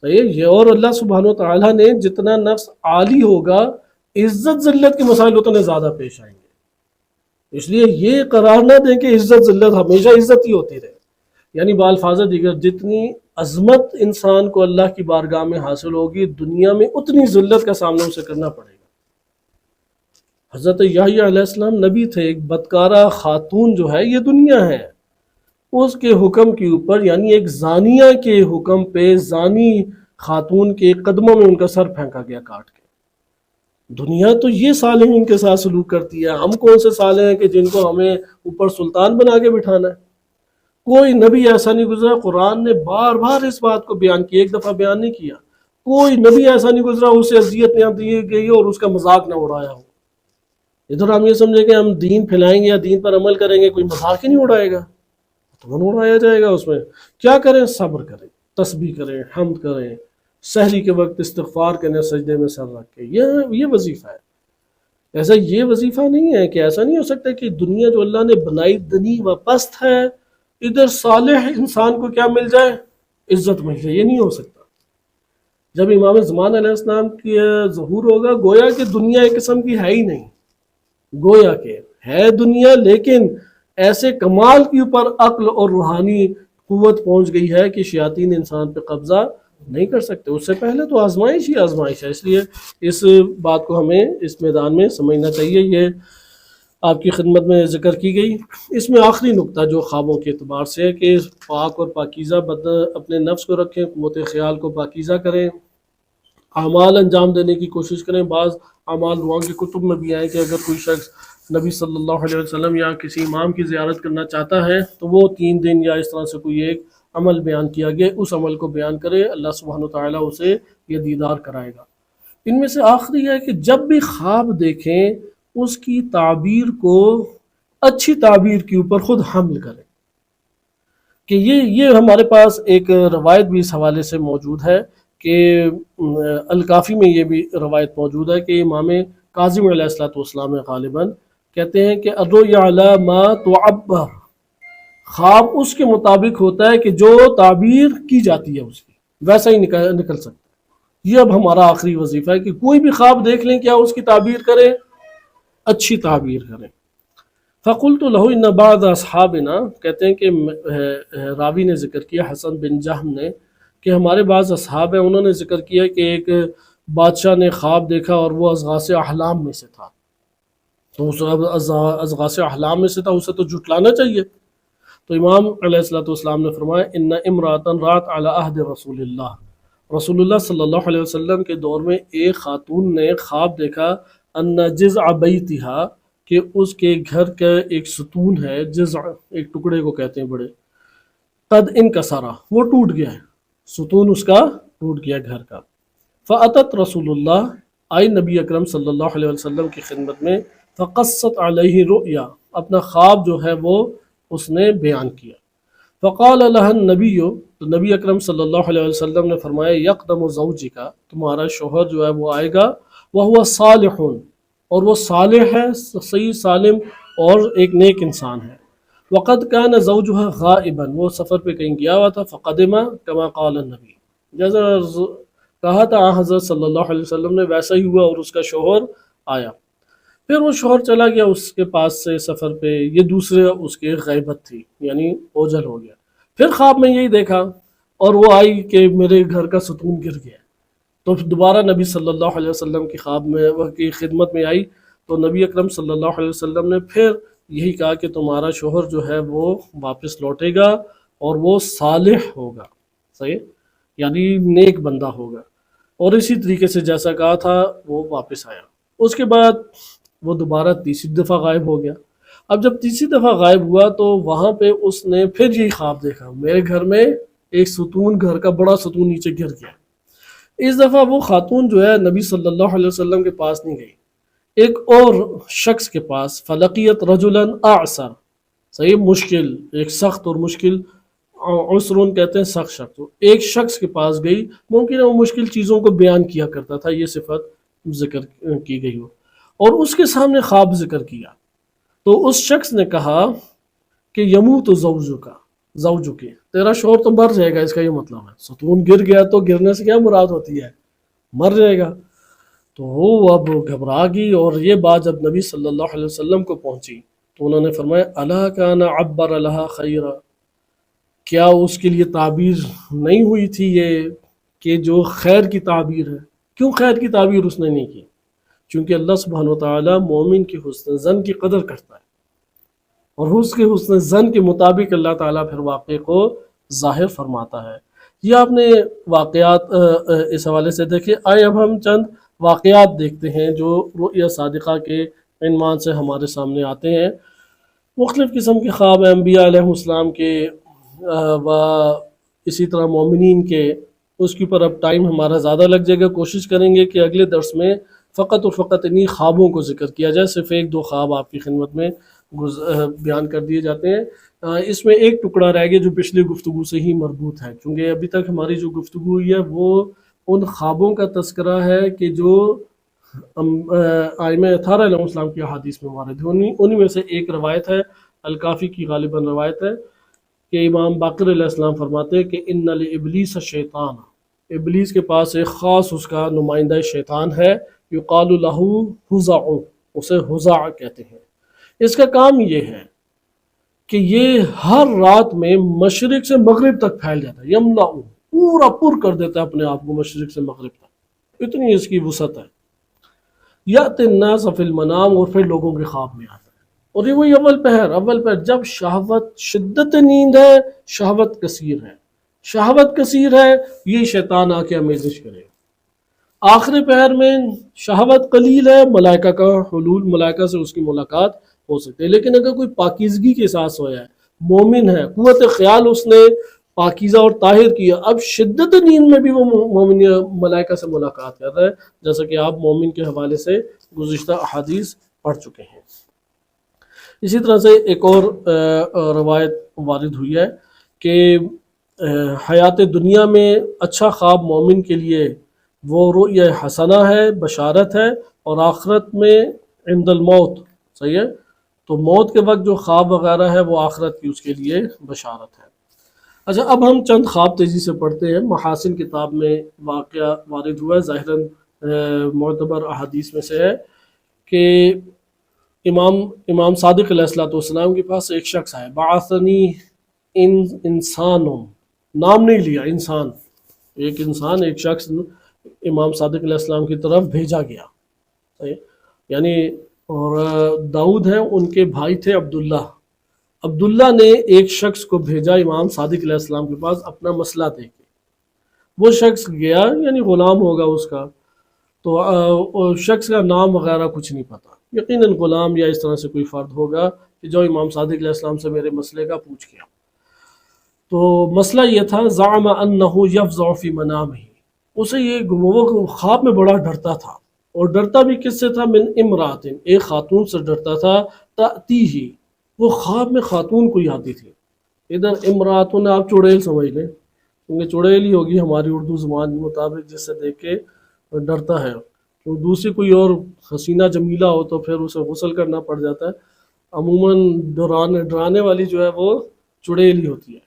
صحیح، یہ اور اللہ سبحانہ وتعالیٰ نے جتنا نفس عالی ہوگا، عزت ذلت کے مسائل اتنے زیادہ پیش آئیں گے۔ اس لیے یہ قرار نہ دیں کہ عزت ذلت ہمیشہ عزت ہی ہوتی رہے، یعنی بالفاظ دیگر جتنی عظمت انسان کو اللہ کی بارگاہ میں حاصل ہوگی، دنیا میں اتنی ذلت کا سامنا اسے کرنا پڑے گا۔ حضرت یحییٰ علیہ السلام نبی تھے، ایک بدکارہ خاتون جو ہے یہ دنیا ہے، اس کے حکم کے اوپر، یعنی ایک زانیہ کے حکم پہ زانی خاتون کے قدموں میں ان کا سر پھینکا گیا کاٹ کے۔ دنیا تو یہ صالحین کے ساتھ سلوک کرتی ہے، ہم کون سے صالح ہیں کہ جن کو ہمیں اوپر سلطان بنا کے بٹھانا ہے؟ کوئی نبی ایسا نہیں گزرا، قرآن نے بار بار اس بات کو بیان کیا، ایک دفعہ بیان نہیں کیا، کوئی نبی ایسا نہیں گزرا اسے اذیت نہ دی گئی اور اس کا مذاق نہ اڑایا ہو۔ ادھر ہم یہ سمجھے کہ ہم دین پھیلائیں گے یا دین پر عمل کریں گے، کوئی مذاق ہی نہیں اڑائے گا، تو اڑایا جائے گا۔ اس میں کیا کریں؟ صبر کریں، تسبیح کریں، حمد کریں، سحری کے وقت استغفار کریں سجدے میں سر رکھ کے، یہ وظیفہ ہے۔ ایسا یہ وظیفہ نہیں ہے کہ ایسا نہیں ہو سکتا کہ دنیا جو اللہ نے بنائی دنی و پست ہے، ادھر صالح انسان کو کیا مل جائے؟ عزت مل جائے، یہ نہیں ہو سکتا۔ جب امام زمان علیہ السلام کی ظہور ہوگا، گویا کہ دنیا ایک قسم کی ہے ہی نہیں، گویا کہ ہے دنیا، لیکن ایسے کمال کے اوپر عقل اور روحانی قوت پہنچ گئی ہے کہ شیاطین انسان پہ قبضہ نہیں کر سکتے۔ اس سے پہلے تو آزمائش ہی آزمائش ہے، اس لیے اس بات کو ہمیں اس میدان میں سمجھنا چاہیے۔ یہ آپ کی خدمت میں ذکر کی گئی۔ اس میں آخری نقطہ جو خوابوں کے اعتبار سے ہے کہ پاک اور پاکیزہ اپنے نفس کو رکھیں، قوت خیال کو پاکیزہ کریں، اعمال انجام دینے کی کوشش کریں۔ بعض اعمال رواں کی کتب میں بھی آئے کہ اگر کوئی شخص نبی صلی اللہ علیہ وسلم یا کسی امام کی زیارت کرنا چاہتا ہے تو وہ 3 دن یا اس طرح سے کوئی ایک عمل بیان کیا گیا، اس عمل کو بیان کرے، اللہ سبحانہ وتعالیٰ اسے یہ دیدار کرائے گا۔ ان میں سے آخری ہے کہ جب بھی خواب دیکھیں اس کی تعبیر کو اچھی تعبیر کے اوپر خود حمل کریں، کہ یہ ہمارے پاس ایک روایت بھی اس حوالے سے موجود ہے کہ الکافی میں یہ بھی روایت موجود ہے کہ امام کاظم علیہ السلام غالباً کہتے ہیں کہ الرؤیا علی ما تعبر، خواب اس کے مطابق ہوتا ہے کہ جو تعبیر کی جاتی ہے اس کی ویسا ہی نکل سکتا ہے۔ یہ اب ہمارا آخری وظیفہ ہے کہ کوئی بھی خواب دیکھ لیں، کیا اس کی تعبیر کریں، اچھی تعبیر کریں۔ فقلت له ان بعض اصحابنا، کہتے ہیں کہ راوی نے ذکر کیا حسن بن جہم نے کہ ہمارے بعض اصحاب ہیں، انہوں نے ذکر کیا کہ ایک بادشاہ نے خواب دیکھا اور وہ اضغاث احلام میں سے تھا، تو اضغاث احلام میں سے تھا، اسے تو جھٹلانا چاہیے۔ تو امام علیہ السلام نے فرمایا ان امراۃ رات علی عہد رسول اللہ، رسول اللہ صلی اللہ علیہ وسلم کے دور میں ایک خاتون نے خواب دیکھا ان جذع بیتھا، کہ اس کے گھر کا ایک ستون ہے، جذع ایک ٹکڑے کو کہتے ہیں بڑے، قد انکسرا، وہ ٹوٹ گیا ہے، ستون اس کا ٹوٹ گیا گھر کا۔ فاتت رسول اللہ، آئی نبی اکرم صلی اللہ علیہ وسلم کی خدمت میں، فقصت علیہ رؤیا، اپنا خواب جو ہے وہ اس نے بیان کیا۔ فقال لها النبی، تو نبی اکرم صلی اللہ علیہ وسلم نے فرمایا یقدم زوجک، تمہارا شوہر جو ہے وہ آئے گا، وہو صالح، اور وہ صالح ہے، صحیح سالم اور ایک نیک انسان ہے۔ وقد کان زوجها غائبا، وہ سفر پہ کہیں گیا ہوا تھا، فقدم کما قال النبی، جیسا کہا تھا حضرت صلی اللہ علیہ وسلم نے ویسا ہی ہوا اور اس کا شوہر آیا۔ پھر وہ شوہر چلا گیا اس کے پاس سے سفر پہ، یہ دوسرے اس کے غیبت تھی، یعنی اوجل ہو گیا۔ پھر خواب میں یہی دیکھا اور وہ آئی کہ میرے گھر کا ستون گر گیا، تو دوبارہ نبی صلی اللہ علیہ وسلم کی خواب میں کی خدمت میں آئی، تو نبی اکرم صلی اللہ علیہ وسلم نے پھر یہی کہا کہ تمہارا شوہر جو ہے وہ واپس لوٹے گا اور وہ صالح ہوگا، صحیح، یعنی نیک بندہ ہوگا، اور اسی طریقے سے جیسا کہا تھا وہ واپس آیا۔ اس کے بعد وہ دوبارہ تیسری دفعہ غائب ہو گیا۔ اب جب تیسری دفعہ غائب ہوا تو وہاں پہ اس نے پھر یہی خواب دیکھا، میرے گھر میں ایک ستون، گھر کا بڑا ستون نیچے گر گیا۔ اس دفعہ وہ خاتون جو ہے نبی صلی اللہ علیہ وسلم کے پاس نہیں گئی، ایک اور شخص کے پاس فلقیت رجلا اعسر، صحیح، مشکل، ایک سخت اور مشکل، عسرون کہتے ہیں سخت شخص، ایک شخص کے پاس گئی، ممکن ہے وہ مشکل چیزوں کو بیان کیا کرتا تھا، یہ صفت ذکر کی گئی ہو، اور اس کے سامنے خواب ذکر کیا، تو اس شخص نے کہا کہ یموت زوجو کے، تیرا شوہر تو مر جائے گا، اس کا یہ مطلب ہے، ستون گر گیا تو گرنے سے کیا مراد ہوتی ہے، مر جائے گا۔ تو وہ اب گھبرا گئی، اور یہ بات جب نبی صلی اللہ علیہ وسلم کو پہنچی تو انہوں نے فرمایا الا کان عبر لها خیرا، کیا اس کے لیے تعبیر نہیں ہوئی تھی یہ کہ جو خیر کی تعبیر ہے؟ کیوں خیر کی تعبیر اس نے نہیں کی؟ چونکہ اللہ سبحانہ وتعالی مومن کی حسن زن کی قدر کرتا ہے، اور اس کے حسن زن کے مطابق اللہ تعالیٰ پھر واقعے کو ظاہر فرماتا ہے۔ یہ آپ نے واقعات اس حوالے سے دیکھے۔ آئے اب ہم چند واقعات دیکھتے ہیں جو رؤیا صادقہ کے عنوان سے ہمارے سامنے آتے ہیں۔ مختلف قسم کے خواب ہیں انبیاء علیہ السلام کے و اسی طرح مومنین کے، اس کے اوپر اب ٹائم ہمارا زیادہ لگ جائے گا، کوشش کریں گے کہ اگلے درس میں فقط اور فقط انہی خوابوں کو ذکر کیا جائے، صرف ایک دو خواب آپ کی خدمت میں بیان کر دیے جاتے ہیں۔ اس میں ایک ٹکڑا رہ گیا جو پچھلی گفتگو سے ہی مربوط ہے، کیونکہ ابھی تک ہماری جو گفتگو ہوئی ہے وہ ان خوابوں کا تذکرہ ہے کہ جو ائمہ اطہار علیہ السلام کی احادیث میں وارد ہیں۔ انہی میں سے ایک روایت ہے، الکافی کی غالباً روایت ہے، کہ امام باقر علیہ السلام فرماتے ہیں کہ ان لابلیس شیطان، ابلیس کے پاس ایک خاص اس کا نمائندہ شیطان ہے، یقال لہ ہزع، اسے ہزع کہتے ہیں۔ اس کا کام یہ ہے کہ یہ ہر رات میں مشرق سے مغرب تک پھیل جاتا ہے، یملا، پورا پر کر دیتا ہے اپنے آپ کو مشرق سے مغرب تک، اتنی اس کی وسعت ہے۔ یأتی الناس فی المنام، اور پھر لوگوں کے خواب میں آتا ہے، اور یہ وہی اول پہر جب شہوت، شدت نیند ہے، شہوت کثیر ہے، شہوت کثیر ہے، یہ شیطان آ کے آمیزش کرے گا۔ آخری پہر میں شہوت قلیل ہے، ملائکہ کا حلول، ملائکہ سے اس کی ملاقات ہو سکتی ہے، لیکن اگر کوئی پاکیزگی کے احساس ہوا ہے، مومن ہے، قوت خیال اس نے پاکیزہ اور طاہر کیا، اب شدت نیند میں بھی وہ مومن ملائکہ سے ملاقات کر رہا ہے، جیسا کہ آپ مومن کے حوالے سے گزشتہ احادیث پڑھ چکے ہیں۔ اسی طرح سے ایک اور روایت وارد ہوئی ہے کہ حیات دنیا میں اچھا خواب مومن کے لیے وہ رؤیا حسنہ ہے، بشارت ہے، اور آخرت میں عند الموت، صحیح ہے، تو موت کے وقت جو خواب وغیرہ ہے وہ آخرت کی اس کے لیے بشارت ہے۔ اچھا، اب ہم چند خواب تیزی سے پڑھتے ہیں۔ محاسن کتاب میں واقعہ وارد ہوا ہے، ظاہراً معتبر احادیث میں سے ہے، کہ امام صادق علیہ السلام کے پاس ایک شخص آئے، بعثنی انسانوں، نام نہیں لیا، انسان، ایک انسان، ایک شخص امام صادق علیہ السلام کی طرف بھیجا گیا، یعنی، اور داؤد ہیں ان کے بھائی تھے عبداللہ نے ایک شخص کو بھیجا امام صادق علیہ السلام کے پاس اپنا مسئلہ دے کے۔ وہ شخص گیا، یعنی غلام ہوگا اس کا، تو شخص کا نام وغیرہ کچھ نہیں پتا، یقیناً غلام یا اس طرح سے کوئی فرد ہوگا کہ جو امام صادق علیہ السلام سے میرے مسئلے کا پوچھ گیا۔ تو مسئلہ یہ تھا، زعم انہ یفزع فی منامہ، اسے یہ وہ خواب میں بڑا ڈرتا تھا، اور ڈرتا بھی کس سے تھا؟ من امرات، ایک خاتون سے ڈرتا تھا، تأتیہ، وہ خواب میں خاتون کوئی آتی تھی۔ ادھر امراتن آپ چڑیل سمجھ لیں، کیونکہ چڑیل ہی ہوگی ہماری اردو زبان کے مطابق، جس سے دیکھ کے ڈرتا ہے، تو دوسری کوئی اور حسینہ جمیلہ ہو تو پھر اسے غسل کرنا پڑ جاتا ہے، عموماً ڈرانے والی جو ہے وہ چڑیل ہی ہوتی ہے۔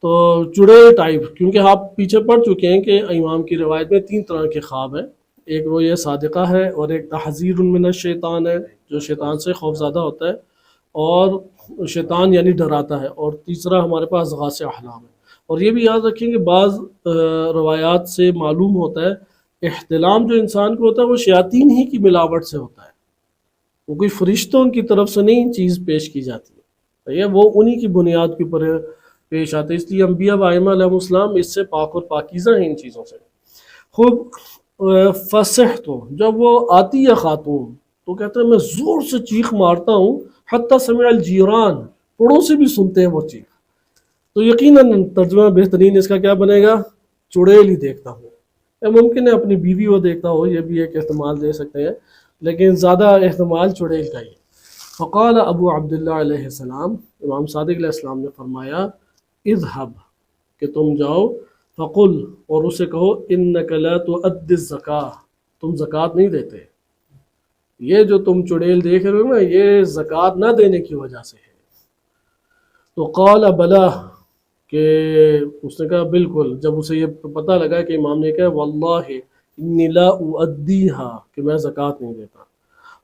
تو چڑیل ٹائپ، کیونکہ آپ پیچھے پڑھ چکے ہیں کہ امام کی روایت میں 3 طرح کے خواب ہیں، ایک رؤیا صادقہ ہے، اور ایک تحذیر من الشیطان ہے، جو شیطان سے خوف زدہ ہوتا ہے، اور شیطان یعنی ڈراتا ہے، اور تیسرا ہمارے پاس غاث احلام ہے۔ اور یہ بھی یاد رکھیں کہ بعض روایات سے معلوم ہوتا ہے احتلام جو انسان کو ہوتا ہے وہ شیاطین ہی کی ملاوٹ سے ہوتا ہے، وہ کوئی فرشتوں کی طرف سے نہیں چیز پیش کی جاتی ہے، وہ انہی کی بنیاد کے اوپر پیش آتے، اس لیے انبیاء و ائمہ علیہ السلام اس سے پاک اور پاکیزہ ہیں ان چیزوں سے۔ خوب فصحت، جب وہ آتی ہے خاتون تو کہتے ہیں میں زور سے چیخ مارتا ہوں، حتی سمع الجیران، پڑوسی بھی سنتے ہیں وہ چیخ، تو یقیناً ترجمہ بہترین اس کا کیا بنے گا؟ چڑیل ہی دیکھتا ہوں، یا ممکن ہے اپنی بیوی وہ دیکھتا ہو، یہ بھی ایک احتمال دے سکتے ہیں۔ لیکن زیادہ احتمال چڑیل کا ہی۔ فقال ابو عبداللہ علیہ السلام، امام صادق علیہ السلام نے فرمایا اذهب، کہ تم جاؤ، فقل، اور اسے کہو انک لا تؤدی الزکاۃ، تم زکوٰۃ نہیں دیتے، یہ جو تم چڑیل دیکھ رہے ہو نا یہ زکوٰۃ نہ دینے کی وجہ سے ہے۔ تو قال بلا، کہ اس نے کہا بالکل، جب اسے یہ پتہ لگا کہ امام نے کہا واللہ انی لا اؤدیہا، کہ میں زکوٰۃ نہیں دیتا،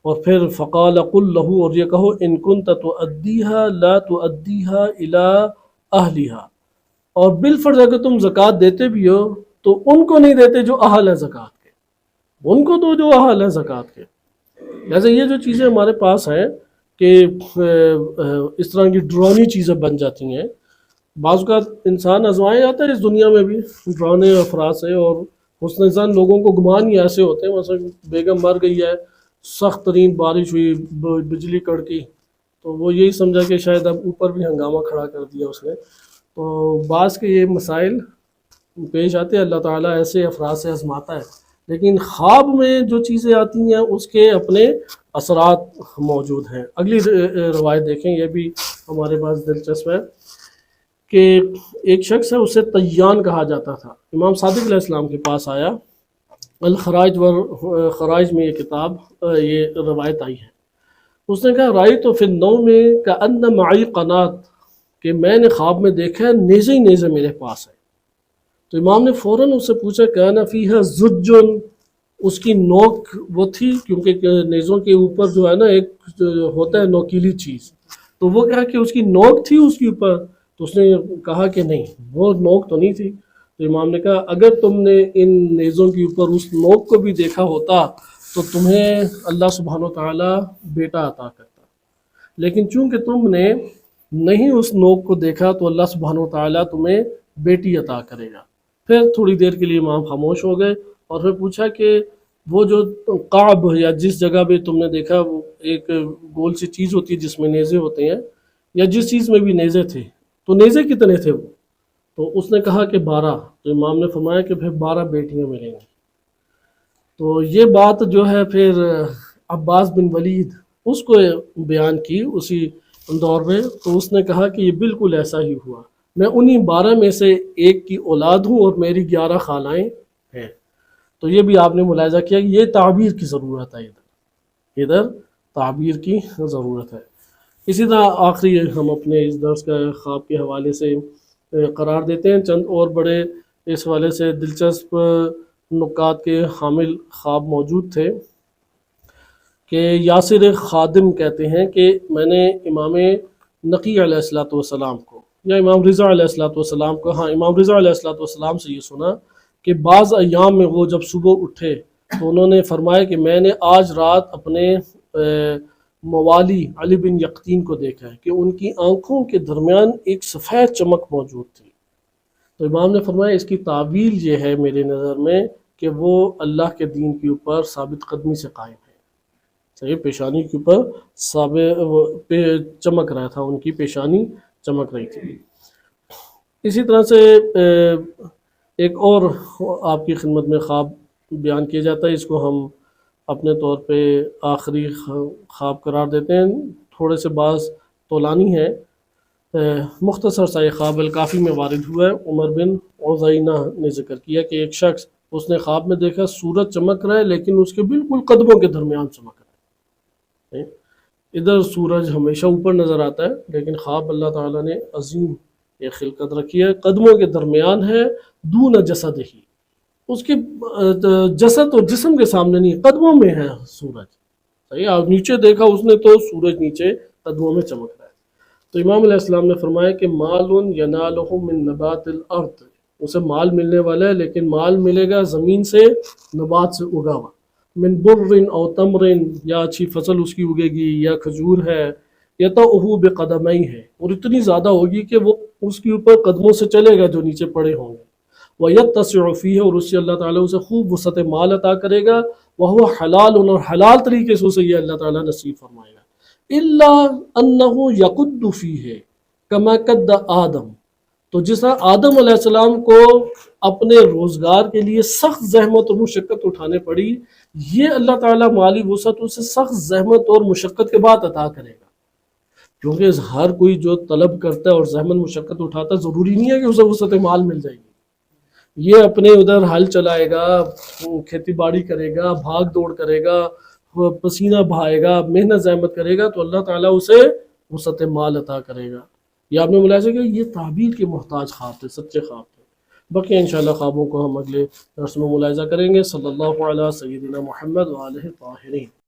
اور پھر فقال قل لہو، اور یہ کہو ان کنت تؤدیہا لا تؤدیہا الی اہلہا، اور بالفرض اگر تم زکوٰۃ دیتے بھی ہو تو ان کو نہیں دیتے جو اہل ہیں زکوٰۃ کے، ان کو دو جو اہل ہیں زکوٰۃ کے۔ جیسے یہ جو چیزیں ہمارے پاس ہیں کہ اس طرح کی ڈرونی چیزیں بن جاتی ہیں، بعض اوقات انسان آزمایا جاتا ہے اس دنیا میں بھی ڈرانے افراد سے، اور حسن انسان لوگوں کو گمان ہی ایسے ہوتے ہیں، مثلا بیگم مر گئی ہے، سخت ترین بارش ہوئی، بجلی کڑکی، تو وہ یہی سمجھا کہ شاید اب اوپر بھی ہنگامہ کھڑا کر دیا اس نے۔ تو بعض کے یہ مسائل پیش آتے ہیں، اللہ تعالیٰ ایسے افراد سے آزماتا ہے، لیکن خواب میں جو چیزیں آتی ہیں اس کے اپنے اثرات موجود ہیں۔ اگلی روایت دیکھیں، یہ بھی ہمارے پاس دلچسپ ہے کہ ایک شخص ہے، اسے طیان کہا جاتا تھا، امام صادق علیہ السلام کے پاس آیا، الخراج و خراج میں یہ کتاب یہ روایت آئی ہے۔ اس نے کہا رائی تو فی النوم میں کأن معی قنات، کہ میں نے خواب میں دیکھا ہے نیزے ہی نیزے میرے پاس ہے۔ تو امام نے فوراً اس سے پوچھا کان فیہا زجن، اس کی نوک وہ تھی، کیونکہ نیزوں کے اوپر جو ہے نا ایک ہوتا ہے نوکیلی چیز، تو وہ کہا کہ اس کی نوک تھی اس کے اوپر، تو اس نے کہا کہ نہیں وہ نوک تو نہیں تھی۔ تو امام نے کہا اگر تم نے ان نیزوں کے اوپر اس نوک کو بھی دیکھا ہوتا تو تمہیں اللہ سبحانہ و تعالیٰ بیٹا عطا کرتا، لیکن چونکہ تم نے نہیں اس نوک کو دیکھا تو اللہ سبحانہ و تعالیٰ تمہیں بیٹی عطا کرے گا۔ پھر تھوڑی دیر کے لیے امام خاموش ہو گئے، اور پھر پوچھا کہ وہ جو قعب یا جس جگہ بھی تم نے دیکھا، وہ ایک گول سی چیز ہوتی ہے جس میں نیزے ہوتے ہیں، یا جس چیز میں بھی نیزے تھے، تو نیزے کتنے تھے وہ؟ تو اس نے کہا کہ 12۔ تو امام نے فرمایا کہ پھر 12 بیٹیاں ملیں گی۔ تو یہ بات جو ہے پھر عباس بن ولید اس کو بیان کی اسی دور میں، تو اس نے کہا کہ یہ بالکل ایسا ہی ہوا، میں انہی 12 میں سے ایک کی اولاد ہوں اور میری 11 خالائیں ہیں۔ تو یہ بھی آپ نے ملاحظہ کیا کہ یہ تعبیر کی ضرورت ہے، ادھر تعبیر کی ضرورت ہے۔ اسی طرح آخری ہم اپنے اس درس کا خواب کے حوالے سے قرار دیتے ہیں، چند اور بڑے اس حوالے سے دلچسپ نکات کے حامل خواب موجود تھے کہ یاسر خادم کہتے ہیں کہ میں نے امام نقی علیہ السلام کو یا امام رضا علیہ السلام کو، ہاں امام رضا علیہ السلام سے یہ سنا کہ بعض ایام میں وہ جب صبح اٹھے تو انہوں نے فرمایا کہ میں نے آج رات اپنے موالی علی بن یقطین کو دیکھا ہے کہ ان کی آنکھوں کے درمیان ایک سفید چمک موجود تھی۔ تو امام نے فرمایا اس کی تعویل یہ ہے میرے نظر میں کہ وہ اللہ کے دین کے اوپر ثابت قدمی سے قائم ہے، صحیح، پیشانی کے اوپر چمک رہا تھا، ان کی پیشانی چمک رہی تھی۔ اسی طرح سے ایک اور آپ کی خدمت میں خواب بیان کیا جاتا ہے، اس کو ہم اپنے طور پہ آخری خواب قرار دیتے ہیں، تھوڑے سے بعض طولانی ہے، مختصر سا یہ خواب الکافی میں وارد ہوا ہے۔ عمر بن عزینہ نے ذکر کیا کہ ایک شخص اس نے خواب میں دیکھا سورج چمک رہا ہے لیکن اس کے بالکل قدموں کے درمیان چمک رہا ہے۔ ادھر سورج ہمیشہ اوپر نظر آتا ہے، لیکن خواب اللہ تعالیٰ نے عظیم ایک خلقت رکھی ہے، قدموں کے درمیان ہے، دون جسد ہی، اس کے جسد اور جسم کے سامنے نہیں، قدموں میں ہے سورج، صحیح، آپ نیچے دیکھا اس نے تو سورج نیچے قدموں میں چمک رہا ہے۔ تو امام علیہ السلام نے فرمایا کہ مال ینالہ من نبات الارض، اسے مال ملنے والا ہے لیکن مال ملے گا زمین سے، نبات سے اگا ہوا، من بر او تمر، یا اچھی فصل اس کی اگے گی، یا کھجور ہے، یطأہ بقدمئی ہے، اور اتنی زیادہ ہوگی کہ وہ اس کے اوپر قدموں سے چلے گا جو نیچے پڑے ہوں گے، وَيَتَّسِعُ فِيهِ، اور اس سے اللہ تعالیٰ اسے خوب وسعت مال عطا کرے گا، وَهُوَ حلال، اور حلال طریقے سے اسے یہ اللہ تعالیٰ نصیب فرمائے گا، إِلَّا أَنَّهُ يَقُدُّ فِيهِ كَمَا قَدَّ آدم، تو جس طرح آدم علیہ السلام کو اپنے روزگار کے لیے سخت زحمت اور مشقت اٹھانے پڑی، یہ اللہ تعالیٰ مالی وسعت اسے سخت زحمت اور مشقت کے بعد عطا کرے گا، کیونکہ ہر کوئی جو طلب کرتا ہے اور زحمت مشقت اٹھاتا ہے ضروری نہیں ہے کہ اسے وسعت مال مل جائے گی۔ یہ اپنے ادھر ہل چلائے گا، کھیتی باڑی کرے گا، بھاگ دوڑ کرے گا، پسینہ بہائے گا، محنت زحمت کرے گا، تو اللہ تعالیٰ اسے وسعت مال عطا کرے گا۔ یہ آپ نے ملاحظہ کیا، یہ تعبیر کے محتاج خواب تھے، سچے خواب تھے۔ باقی انشاءاللہ خوابوں کو ہم اگلے درس میں ملاحظہ کریں گے۔ صلی اللہ علیہ سیدنا محمد وآلہ طاہرین۔